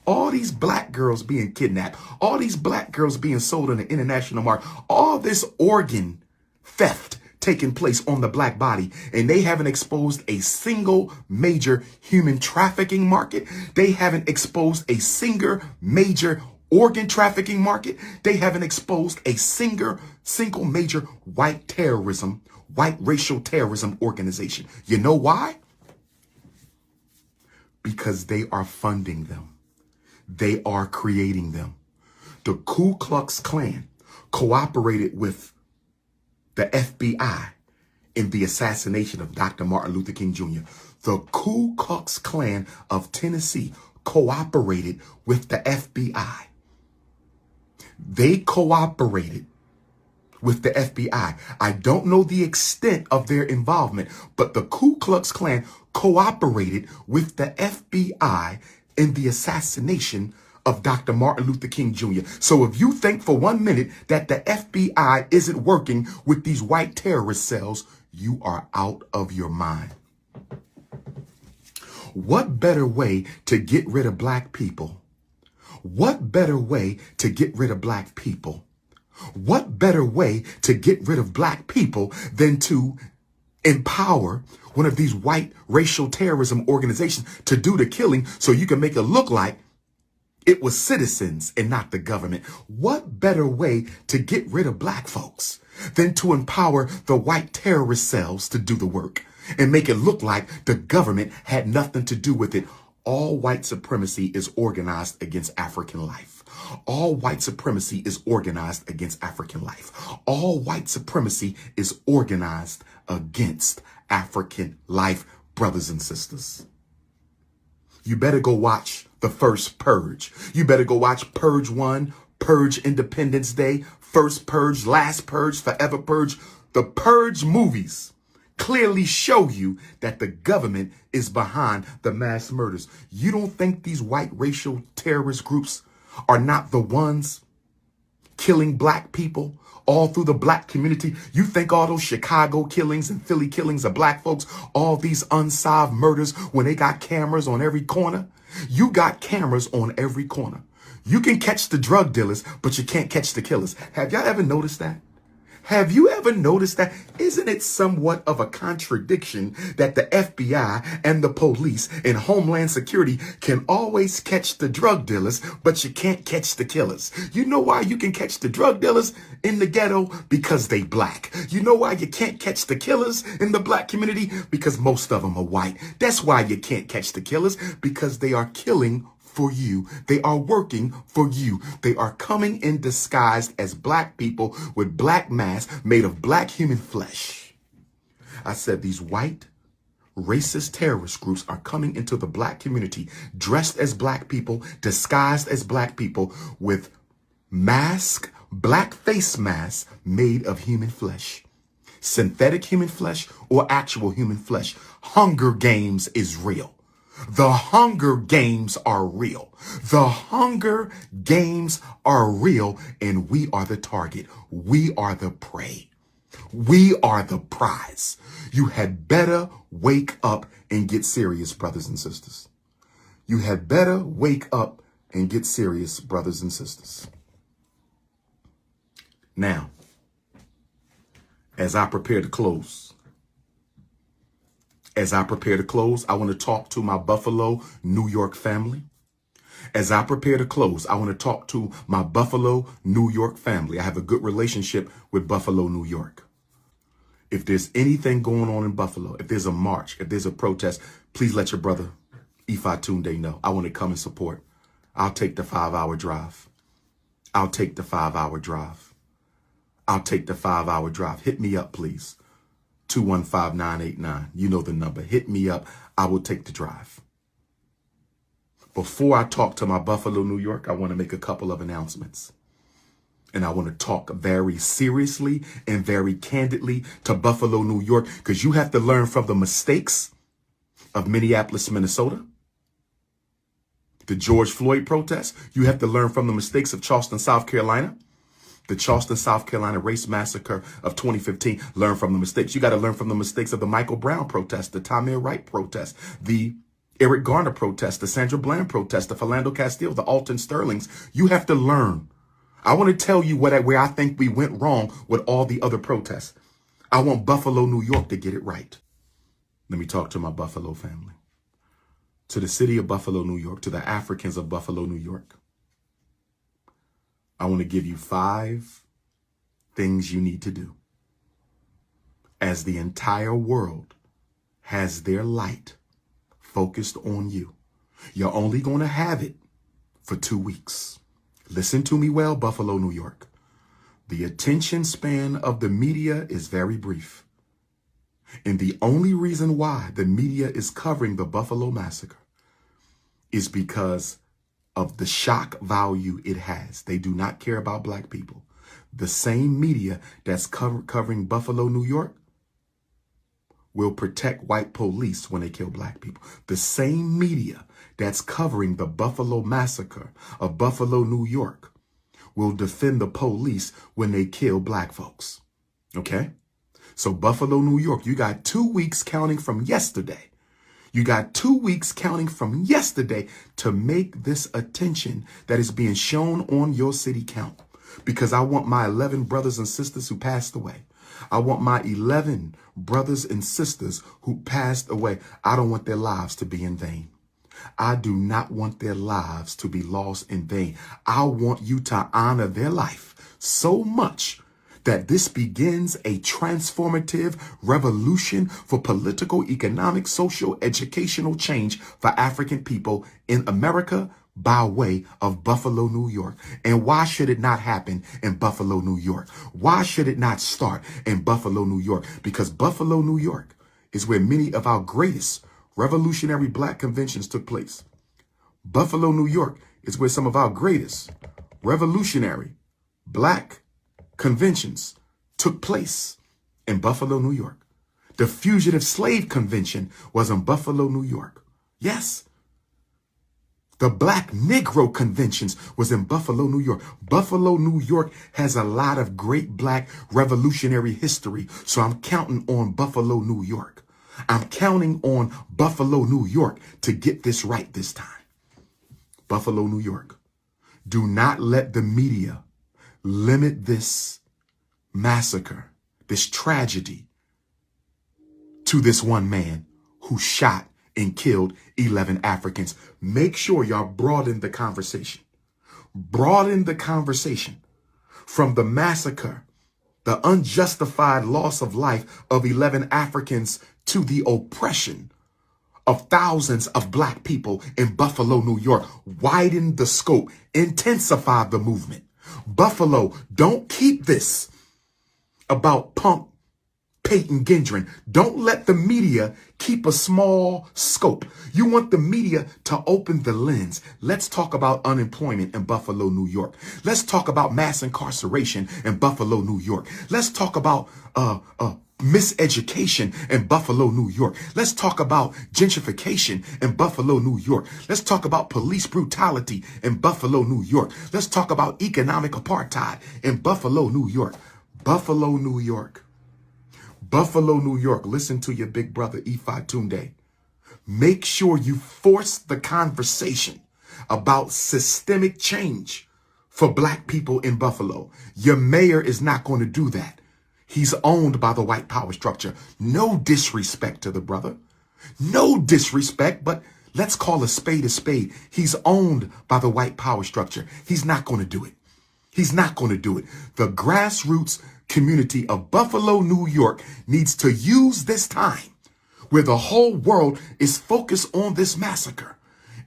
All these black girls being kidnapped, all these black girls being sold on the international market, all this organ theft taking place on the black body, and they haven't exposed a single major human trafficking market. They haven't exposed a single major organ trafficking market. They haven't exposed a single major white terrorism, white racial terrorism organization. You know why? Because they are funding them. They are creating them. The Ku Klux Klan cooperated with the FBI in the assassination of Dr. Martin Luther King Jr. The Ku Klux Klan of Tennessee cooperated with the FBI. They cooperated with the FBI. I don't know the extent of their involvement, but the Ku Klux Klan cooperated with the FBI in the assassination of Dr. Martin Luther King Jr. So if you think for 1 minute that the FBI isn't working with these white terrorist cells, you are out of your mind. What better way to get rid of black people? What better way to get rid of black people? What better way to get rid of black people than to empower one of these white racial terrorism organizations to do the killing so you can make it look like it was citizens and not the government? What better way to get rid of black folks than to empower the white terrorist cells to do the work and make it look like the government had nothing to do with it? All white supremacy is organized against African life. All white supremacy is organized against African life. All white supremacy is organized against African life, brothers and sisters. You better go watch the first Purge. You better go watch Purge 1, Purge Independence Day, First Purge, Last Purge, Forever Purge. The Purge movies clearly show you that the government is behind the mass murders. You don't think these white racial terrorist groups are not the ones killing black people all through the black community? You think all those Chicago killings and Philly killings of black folks, all these unsolved murders, when they got cameras on every corner? You got cameras on every corner. You can catch the drug dealers, but you can't catch the killers. Have y'all ever noticed that? Have you ever noticed that? Isn't it somewhat of a contradiction that the FBI and the police and Homeland Security can always catch the drug dealers, but you can't catch the killers? You know why you can catch the drug dealers in the ghetto? Because they black. You know why you can't catch the killers in the black community? Because most of them are white. That's why you can't catch the killers, because they are killing for you. They are working for you. They are coming in disguised as black people with black masks made of black human flesh. I said these white racist terrorist groups are coming into the black community dressed as black people, disguised as black people with black face masks made of human flesh. Synthetic human flesh or actual human flesh. Hunger Games is real. The Hunger Games are real. The Hunger Games are real, and we are the target. We are the prey. We are the prize. You had better wake up and get serious, brothers and sisters. You had better wake up and get serious, brothers and sisters. Now, as I prepare to close, I want to talk to my Buffalo, New York family. As I prepare to close, I want to talk to my Buffalo, New York family. I have a good relationship with Buffalo, New York. If there's anything going on in Buffalo, if there's a march, if there's a protest, please let your brother Fdmg know. I want to come and support. I'll take the 5-hour drive. I'll take the 5-hour drive. I'll take the 5-hour drive. Hit me up, please. 215-989. You know the number. Hit me up. I will take the drive. Before I talk to my Buffalo, New York, I want to make a couple of announcements. And I want to talk very seriously and very candidly to Buffalo, New York, because you have to learn from the mistakes of Minneapolis, Minnesota, the George Floyd protests. You have to learn from the mistakes of Charleston, South Carolina, the Charleston, South Carolina race massacre of 2015. Learn from the mistakes. You got to learn from the mistakes of the Michael Brown protest, the Tamir Wright protest, the Eric Garner protest, the Sandra Bland protest, the Philando Castile, the Alton Sterlings. You have to learn. I want to tell you where I think we went wrong with all the other protests. I want Buffalo, New York to get it right. Let me talk to my Buffalo family, to the city of Buffalo, New York, to the Africans of Buffalo, New York. I want to give you 5 things you need to do as the entire world has their light focused on you. You're only going to have it for 2 weeks. Listen to me well, Buffalo, New York. The attention span of the media is very brief. And the only reason why the media is covering the Buffalo massacre is because of the shock value it has. They do not care about black people. The same media that's covering Buffalo, New York will protect white police when they kill black people. The same media that's covering the Buffalo massacre of Buffalo, New York will defend the police when they kill black folks. Okay? So Buffalo, New York, you got 2 weeks counting from yesterday. You got 2 weeks counting from yesterday to make this attention that is being shown on your city count. Because I want my 11 brothers and sisters who passed away. I want my 11 brothers and sisters who passed away. I don't want their lives to be in vain. I do not want their lives to be lost in vain. I want you to honor their life so much that this begins a transformative revolution for political, economic, social, educational change for African people in America by way of Buffalo, New York. And why should it not happen in Buffalo, New York? Why should it not start in Buffalo, New York? Because Buffalo, New York is where many of our greatest revolutionary black conventions took place. Buffalo, New York is where some of our greatest revolutionary black conventions took place, in Buffalo, New York. The Fugitive Slave Convention was in Buffalo, New York. Yes. The Black Negro Conventions was in Buffalo, New York. Buffalo, New York has a lot of great black revolutionary history. So I'm counting on Buffalo, New York. I'm counting on Buffalo, New York to get this right this time. Buffalo, New York. Do not let the media limit this massacre, this tragedy, to this one man who shot and killed 11 Africans. Make sure y'all broaden the conversation. Broaden the conversation from the massacre, the unjustified loss of life of 11 Africans, to the oppression of thousands of black people in Buffalo, New York. Widen the scope, intensify the movement. Buffalo, don't keep this about punk Peyton Gendron. Don't let the media keep a small scope. You want the media to open the lens. Let's talk about unemployment in Buffalo, New York. Let's talk about mass incarceration in Buffalo, New York. Let's talk about miseducation in Buffalo, New York. Let's talk about gentrification in Buffalo, New York. Let's talk about police brutality in Buffalo, New York. Let's talk about economic apartheid in Buffalo, New York. Buffalo, New York. Buffalo, New York. Listen to your big brother, Fdmg. Make sure you force the conversation about systemic change for black people in Buffalo. Your mayor is not going to do that. He's owned by the white power structure. No disrespect to the brother. No disrespect, but let's call a spade a spade. He's owned by the white power structure. He's not going to do it. He's not going to do it. The grassroots community of Buffalo, New York needs to use this time where the whole world is focused on this massacre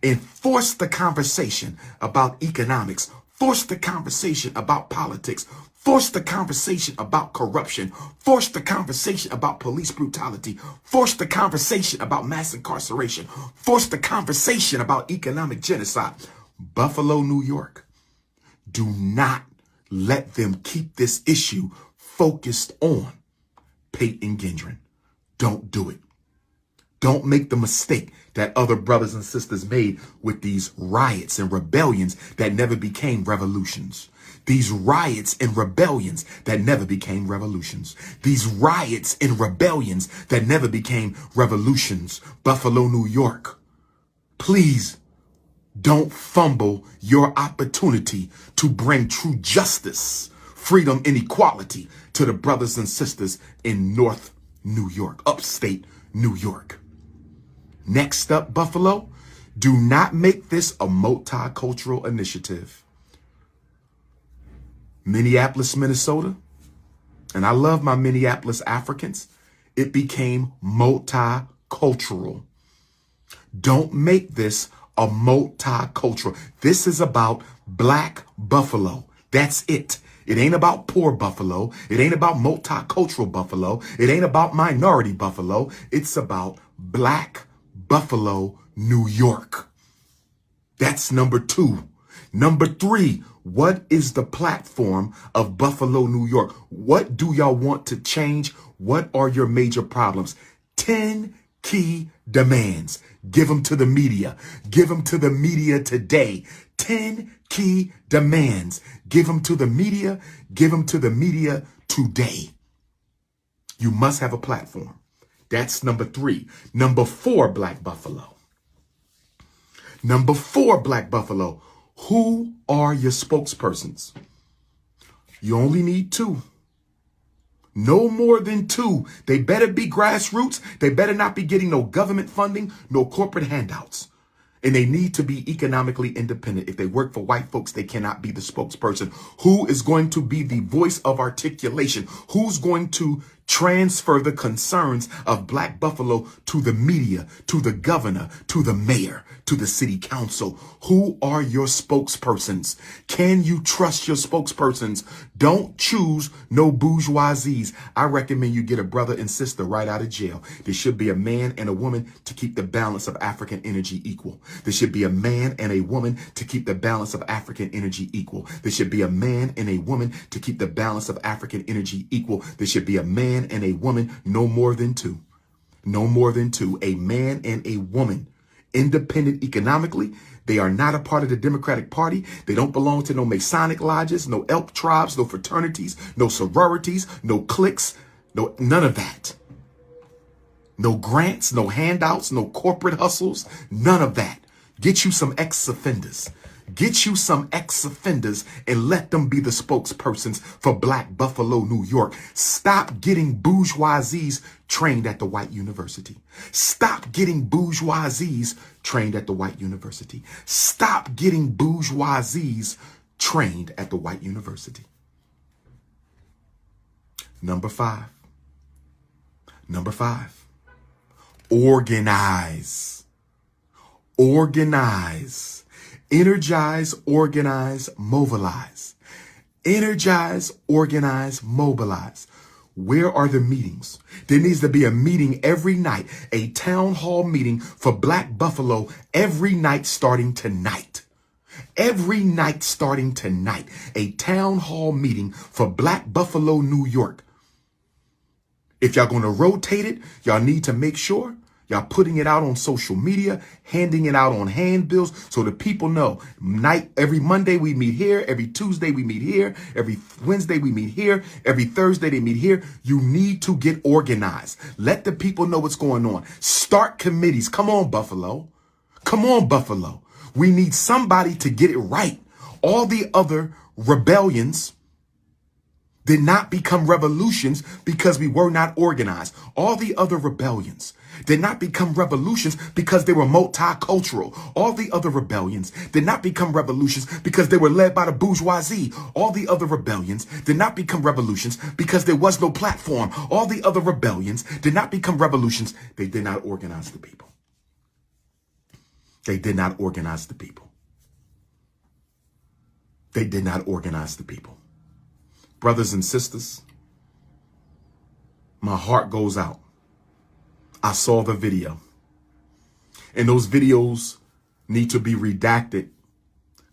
and force the conversation about economics, force the conversation about politics, force the conversation about corruption, force the conversation about police brutality, force the conversation about mass incarceration, force the conversation about economic genocide. Buffalo, New York, do not let them keep this issue focused on Peyton Gendron. Don't do it. Don't make the mistake that other brothers and sisters made with these riots and rebellions that never became revolutions. These riots and rebellions that never became revolutions. These riots and rebellions that never became revolutions. Buffalo, New York, please don't fumble your opportunity to bring true justice, freedom, and equality to the brothers and sisters in North New York, upstate New York. Next up, Buffalo, do not make this a multicultural initiative. Minneapolis, Minnesota, and I love my Minneapolis Africans, it became multicultural. Don't make this a multicultural. This is about black Buffalo. That's it. It ain't about poor Buffalo. It ain't about multicultural Buffalo. It ain't about minority Buffalo. It's about black Buffalo, New York. That's number 2. Number 3, what is the platform of Buffalo, New York? What do y'all want to change? What are your major problems? 10 key demands. Give them to the media. Give them to the media today. 10 key demands. Give them to the media. Give them to the media today. You must have a platform. That's number 3. Number 4, Black Buffalo. Number 4, Black Buffalo. Who are your spokespersons? You only need 2. No more than 2. They better be grassroots. They better not be getting no government funding, no corporate handouts. And they need to be economically independent. If they work for white folks, they cannot be the spokesperson. Who is going to be the voice of articulation? Who's going to Transfer the concerns of Black Buffalo to the media, to the governor, to the mayor, to the city council. Who are your spokespersons? Can you trust your spokespersons? Don't choose no bourgeoisies. I recommend you get a brother and sister right out of jail. There should be a man and a woman to keep the balance of African energy equal. There should be a man and a woman to keep the balance of African energy equal. There should be a man and a woman to keep the balance of African energy equal. There should be a man and a woman, no more than two. No more than two. A man and a woman, independent economically. They are not a part of the Democratic Party. They don't belong to no Masonic lodges, no elk tribes, no fraternities, no sororities, no cliques, none of that. No grants, no handouts, no corporate hustles, none of that. Get you some ex-offenders. Get you some ex-offenders and let them be the spokespersons for Black Buffalo, New York. Stop getting bourgeoisies trained at the white university. Stop getting bourgeoisies trained at the white university. Stop getting bourgeoisies trained at the white university. Number five. Organize. Organize. Energize, organize, mobilize. Energize, organize, mobilize. Where are the meetings? There needs to be a meeting every night, a town hall meeting for Black Buffalo every night starting tonight. Every night starting tonight, a town hall meeting for Black Buffalo, New York. If y'all going to rotate it, y'all need to make sure y'all putting it out on social media, handing it out on handbills so the people know. Every Monday we meet here. Every Tuesday we meet here. Every Wednesday we meet here. Every Thursday they meet here. You need to get organized. Let the people know what's going on. Start committees. Come on, Buffalo. Come on, Buffalo. We need somebody to get it right. All the other rebellions did not become revolutions because we were not organized. All the other rebellions did not become revolutions because they were multicultural. All the other rebellions did not become revolutions because they were led by the bourgeoisie. All the other rebellions did not become revolutions because there was no platform. All the other rebellions did not become revolutions. They did not organize the people. They did not organize the people. They did not organize the people. Brothers and sisters, my heart goes out. I saw the video, and those videos need to be redacted.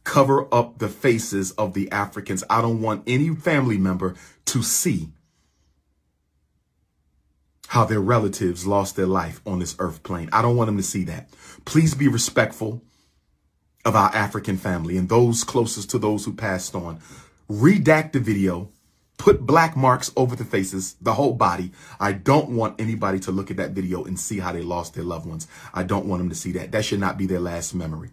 Cover up the faces of the Africans. I don't want any family member to see how their relatives lost their life on this earth plane. I don't want them to see that. Please be respectful of our African family and those closest to those who passed on. Redact the video. Put black marks over the faces, the whole body. I don't want anybody to look at that video and see how they lost their loved ones. I don't want them to see that. That should not be their last memory.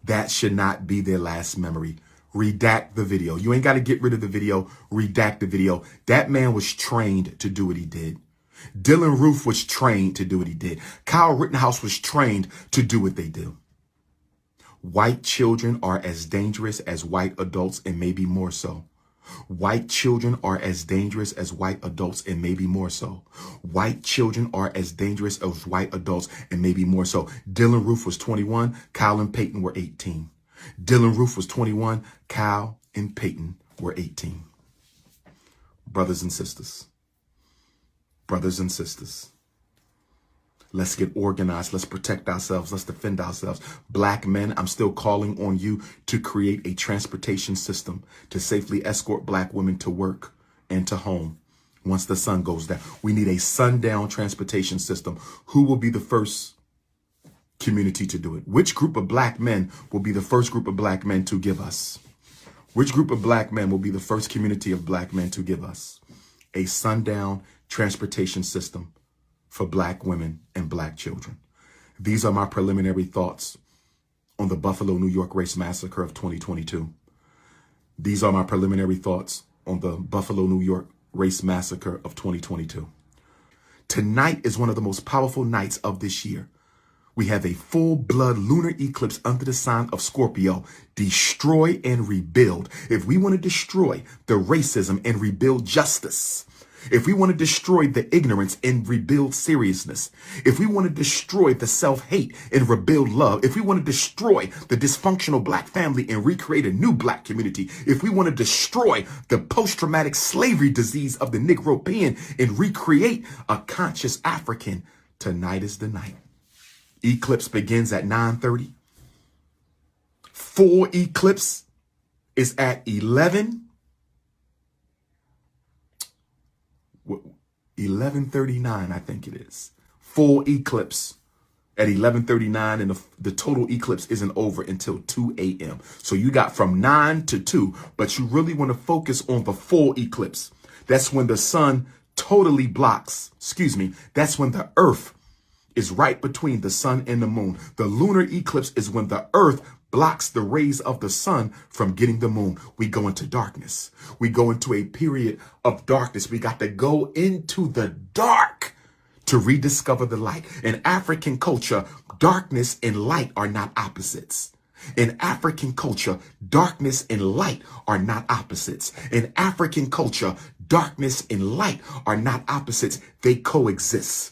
That should not be their last memory. Redact the video. You ain't got to get rid of the video. Redact the video. That man was trained to do what he did. Dylan Roof was trained to do what he did. Kyle Rittenhouse was trained to do what they do. White children are as dangerous as white adults, and maybe more so. White children are as dangerous as white adults, and maybe more so. White children are as dangerous as white adults, and maybe more so. Dylan Roof was 21. Kyle and Peyton were 18. Dylan Roof was 21. Kyle and Peyton were 18. Brothers and sisters. Brothers and sisters. Let's get organized. Let's protect ourselves. Let's defend ourselves. Black men, I'm still calling on you to create a transportation system to safely escort black women to work and to home once the sun goes down. We need a sundown transportation system. Who will be the first community to do it? Which group of black men will be the first group of black men to give us? Which group of black men will be the first community of black men to give us a sundown transportation system for black women and black children? These are my preliminary thoughts on the Buffalo, New York race massacre of 2022. These are my preliminary thoughts on the Buffalo, New York race massacre of 2022. Tonight is one of the most powerful nights of this year. We have a full-blood lunar eclipse under the sign of Scorpio. Destroy and rebuild. If we want to destroy the racism and rebuild justice, if we want to destroy the ignorance and rebuild seriousness, if we want to destroy the self-hate and rebuild love, if we want to destroy the dysfunctional black family and recreate a new black community, if we want to destroy the post-traumatic slavery disease of the Negropean and recreate a conscious African, tonight is the night. Eclipse begins at 9:30. Full eclipse is at 11:39, I think it is. Full eclipse at 11:39, and the total eclipse isn't over until 2 a.m. So you got from 9 to 2, but you really want to focus on the full eclipse. That's when the sun totally blocks, that's when the earth is right between the sun and the moon. The lunar eclipse is when the earth blocks the rays of the sun from getting the moon. We go into darkness. We go into a period of darkness. We got to go into the dark to rediscover the light. In African culture, darkness and light are not opposites. In African culture, darkness and light are not opposites. In African culture, darkness and light are not opposites. They coexist.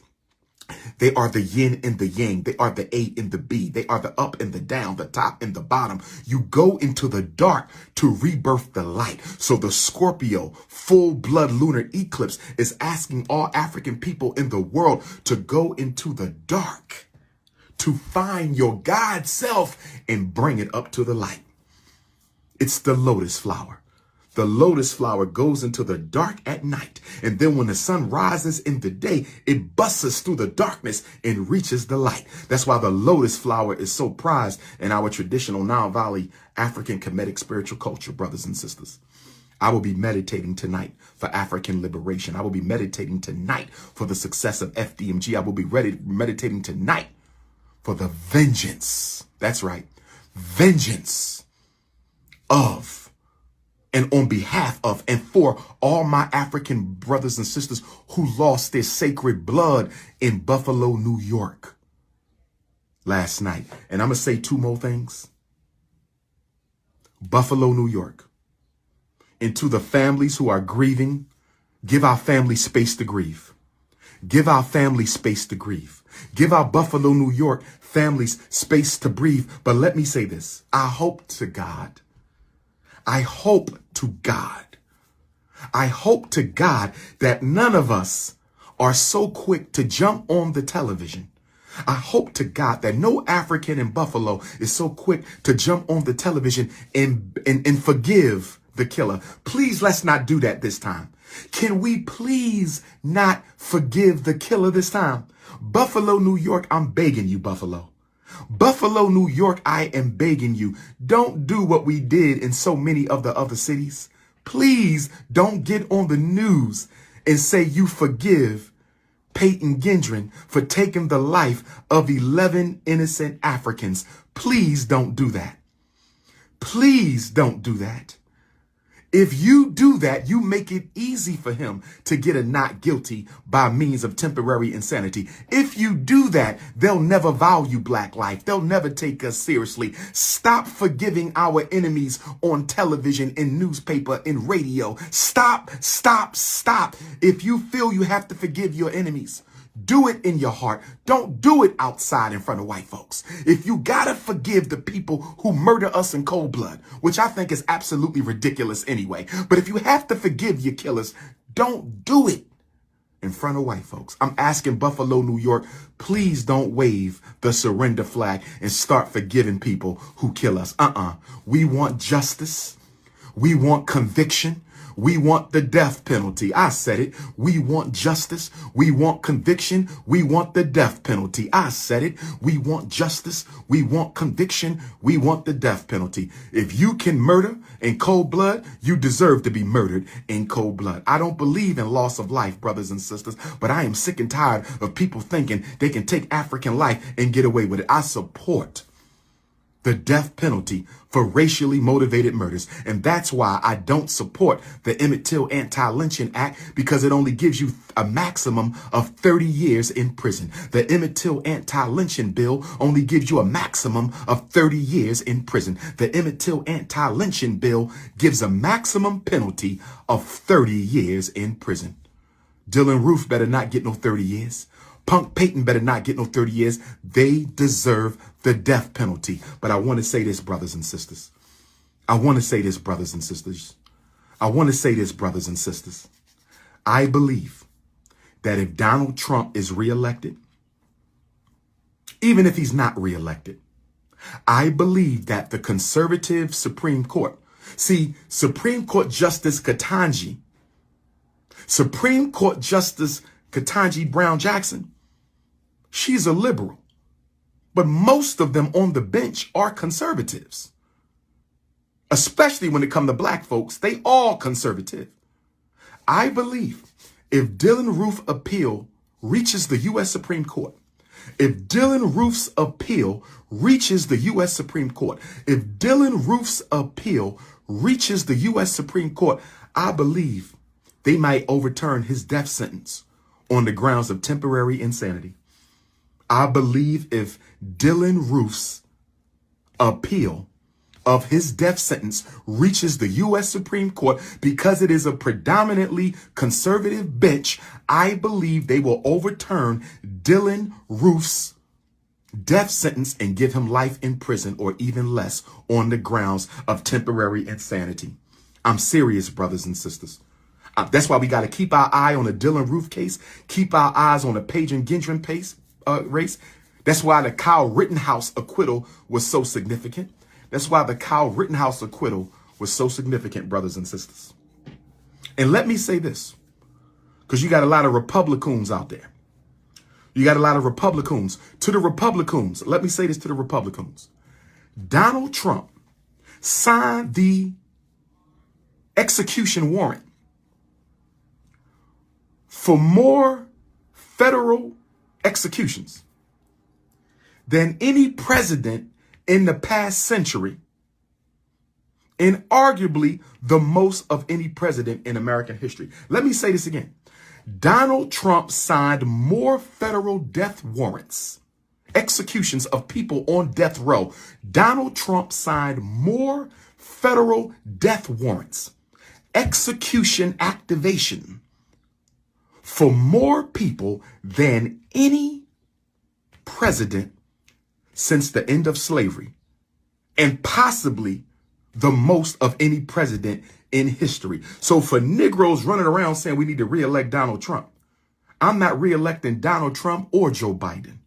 They are the yin and the yang. They are the A and the B. They are the up and the down, the top and the bottom. You go into the dark to rebirth the light. So the Scorpio full-blood lunar eclipse is asking all African people in the world to go into the dark, to find your God self and bring it up to the light. It's the lotus flower. The lotus flower goes into the dark at night. And then when the sun rises in the day, it busts through the darkness and reaches the light. That's why the lotus flower is so prized in our traditional Nile Valley African Kemetic spiritual culture, brothers and sisters. I will be meditating tonight for African liberation. I will be meditating tonight for the success of Fdmg. I will be meditating tonight for the vengeance. That's right. Vengeance of and on behalf of and for all my African brothers and sisters who lost their sacred blood in Buffalo, New York last night. And I'm going to say two more things. Buffalo, New York. And to the families who are grieving, give our family space to grieve. Give our family space to grieve. Give our Buffalo, New York families space to breathe. But let me say this. I hope to God that none of us are so quick to jump on the television. I hope to God that no African in Buffalo is so quick to jump on the television and forgive the killer. Please, let's not do that this time. Can we please not forgive the killer this time? Buffalo, New York, I'm begging you, Buffalo. Buffalo, New York, I am begging you. Don't do what we did in so many of the other cities. Please don't get on the news and say you forgive Peyton Gendron for taking the life of 11 innocent Africans. Please don't do that. Please don't do that. If you do that, you make it easy for him to get a not guilty by means of temporary insanity. If you do that, they'll never value black life. They'll never take us seriously. Stop forgiving our enemies on television, in newspaper, in radio. Stop. If you feel you have to forgive your enemies, do it in your heart. Don't do it outside in front of white folks. If you gotta forgive the people who murder us in cold blood, which I think is absolutely ridiculous anyway, but if you have to forgive your killers, don't do it in front of white folks. I'm asking Buffalo, New York, please don't wave the surrender flag and start forgiving people who kill us. We want justice. We want conviction. We want the death penalty. I said it. We want justice. We want conviction. We want the death penalty. I said it. We want justice. We want conviction. We want the death penalty. If you can murder in cold blood, you deserve to be murdered in cold blood. I don't believe in loss of life, brothers and sisters, but I am sick and tired of people thinking they can take African life and get away with it. I support the death penalty for racially motivated murders. And that's why I don't support the Emmett Till Anti-Lynching Act, because it only gives you a maximum of 30 years in prison. The Emmett Till Anti-Lynching Bill only gives you a maximum of 30 years in prison. The Emmett Till Anti-Lynching Bill gives a maximum penalty of 30 years in prison. Dylan Roof better not get no 30 years. Punk Payton better not get no 30 years. They deserve the death penalty. But I want to say this, brothers and sisters. I want to say this, brothers and sisters. I want to say this, brothers and sisters. I believe that if Donald Trump is reelected, even if he's not reelected, I believe that the conservative Supreme Court, see, Supreme Court Justice Ketanji Brown Jackson, she's a liberal, but most of them on the bench are conservatives. Especially when it comes to black folks, they all conservative. I believe if Dylan Roof appeal reaches the U.S. Supreme Court, if Dylan Roof's appeal reaches the U.S. Supreme Court, if Dylan Roof's appeal reaches the U.S. Supreme Court, I believe they might overturn his death sentence on the grounds of temporary insanity. I believe if Dylan Roof's appeal of his death sentence reaches the U.S. Supreme Court, because it is a predominantly conservative bench, I believe they will overturn Dylan Roof's death sentence and give him life in prison or even less on the grounds of temporary insanity. I'm serious, brothers and sisters. That's why we got to keep our eye on the Dylan Roof case, keep our eyes on the Pagin Gendron race. That's why the Kyle Rittenhouse acquittal was so significant. That's why the Kyle Rittenhouse acquittal was so significant, brothers and sisters. And let me say this, because you got a lot of Republicans out there. You got a lot of Republicans. To the Republicans, let me say this to the Republicans. Donald Trump signed the execution warrant for more federal executions than any president in the past century, and arguably the most of any president in American history. Let me say this again. Donald Trump signed more federal death warrants, executions of people on death row. Donald Trump signed more federal death warrants, execution activation for more people than any president since the end of slavery, and possibly the most of any president in history. So for Negroes running around saying we need to reelect Donald Trump, I'm not reelecting Donald Trump or Joe Biden.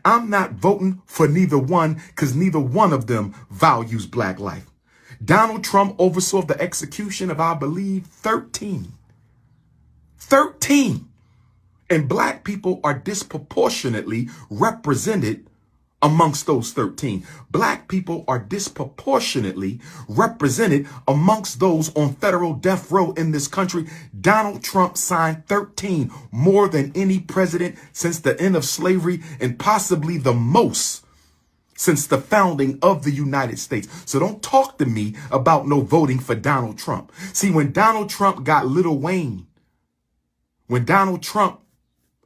I'm not voting for neither one, because neither one of them values black life. Donald Trump oversaw the execution of, I believe, 13. And black people are disproportionately represented amongst those 13. Black people are disproportionately represented amongst those on federal death row in this country. Donald Trump signed 13, more than any president since the end of slavery, and possibly the most since the founding of the United States. So don't talk to me about no voting for Donald Trump. See, when Donald Trump got Lil Wayne, when Donald Trump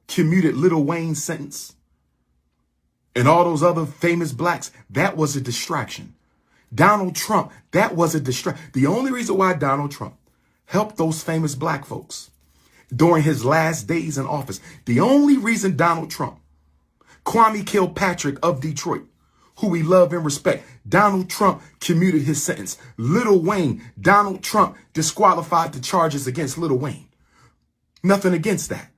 commuted Lil Wayne's sentence, and all those other famous blacks, that was a distraction. Donald Trump, that was a distraction. The only reason why Donald Trump helped those famous black folks during his last days in office, the only reason Donald Trump, Kwame Kilpatrick of Detroit, who we love and respect, Donald Trump commuted his sentence. Lil Wayne, Donald Trump disqualified the charges against Lil Wayne. Nothing against that.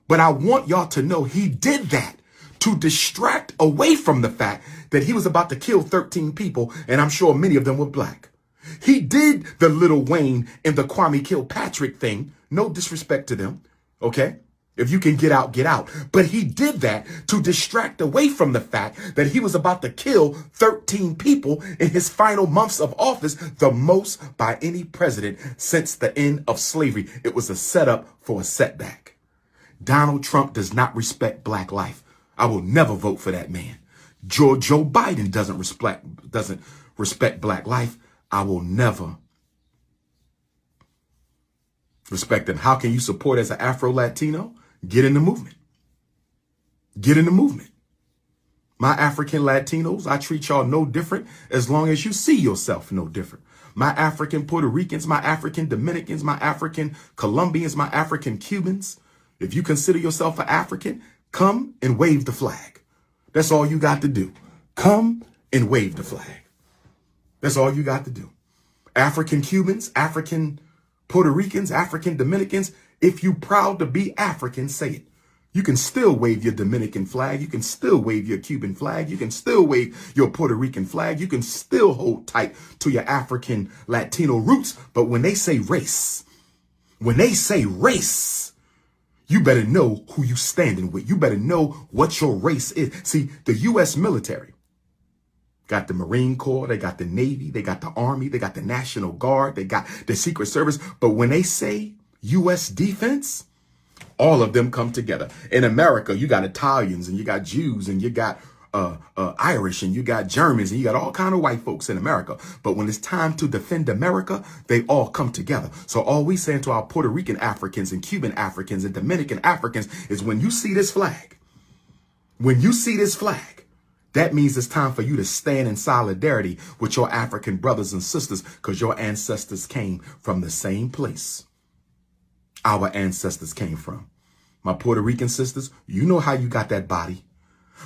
But I want y'all to know he did that to distract away from the fact that he was about to kill 13 people, and I'm sure many of them were black. He did the Lil Wayne and the Kwame Kilpatrick thing. No disrespect to them, okay? If you can get out, get out. But he did that to distract away from the fact that he was about to kill 13 people in his final months of office, the most by any president since the end of slavery. It was a setup for a setback. Donald Trump does not respect black life. I will never vote for that man. Joe Biden doesn't respect black life. I will never respect him. How can you support as an Afro-Latino? Get in the movement. Get in the movement. My African Latinos, I treat y'all no different as long as you see yourself no different. My African Puerto Ricans, my African Dominicans, my African Colombians, my African Cubans. If you consider yourself an African, come and wave the flag. That's all you got to do. Come and wave the flag. That's all you got to do. African Cubans, African Puerto Ricans, African Dominicans, if you proud to be African, say it. You can still wave your Dominican flag. You can still wave your Cuban flag. You can still wave your Puerto Rican flag. You can still hold tight to your African Latino roots. But when they say race, you better know who you standing with. You better know what your race is. See, the U.S. military got the Marine Corps, they got the Navy, they got the Army, they got the National Guard, they got the Secret Service. But when they say U.S. defense, all of them come together. In America, you got Italians and you got Jews and you got Irish and you got Germans and you got all kind of white folks in America. But when it's time to defend America, they all come together. So all we saying to our Puerto Rican Africans and Cuban Africans and Dominican Africans is when you see this flag, that means it's time for you to stand in solidarity with your African brothers and sisters because your ancestors came from the same place our ancestors came from. My Puerto Rican sisters, you know how you got that body.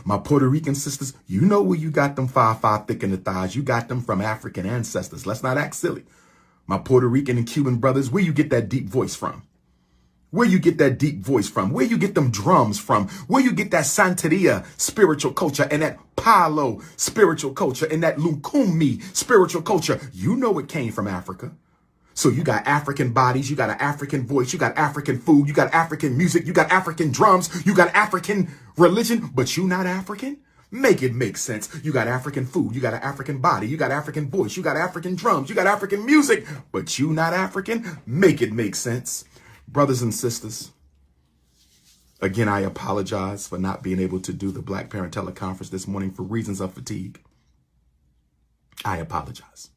My Puerto Rican sisters, you know where you got them 5'5" thick in the thighs. You got them from African ancestors. Let's not act silly. My Puerto Rican and Cuban brothers, where you get that deep voice from? Where you get that deep voice from? Where you get them drums from? Where you get that Santeria spiritual culture and that Palo spiritual culture and that Lukumi spiritual culture? You know it came from Africa. So you got African bodies, you got an African voice, you got African food, you got African music, you got African drums, you got African religion, but you not African? Make it make sense. You got African food, you got an African body, you got African voice, you got African drums, you got African music, but you not African? Make it make sense. Brothers and sisters, again, I apologize for not being able to do the Black Parent Teleconference this morning for reasons of fatigue. I apologize.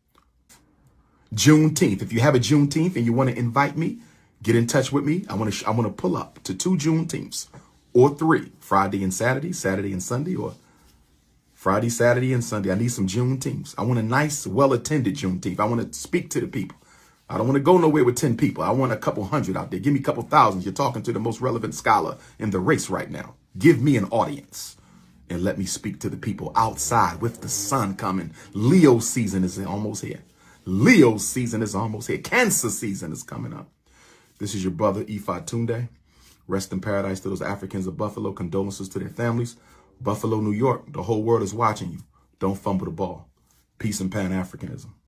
Juneteenth. If you have a Juneteenth and you want to invite me, get in touch with me. I want to pull up to 2 Juneteenths or 3, Friday and Saturday, Saturday and Sunday, or Friday, Saturday and Sunday. I need some Juneteenths. I want a nice, well-attended Juneteenth. I want to speak to the people. I don't want to go nowhere with 10 people. I want a couple hundred out there. Give me a couple thousand. You're talking to the most relevant scholar in the race right now. Give me an audience and let me speak to the people outside with the sun coming. Leo season is almost here. Leo season is almost here. Cancer season is coming up. This is your brother, Fdmg. Rest in paradise to those Africans of Buffalo. Condolences to their families. Buffalo, New York. The whole world is watching you. Don't fumble the ball. Peace and Pan-Africanism.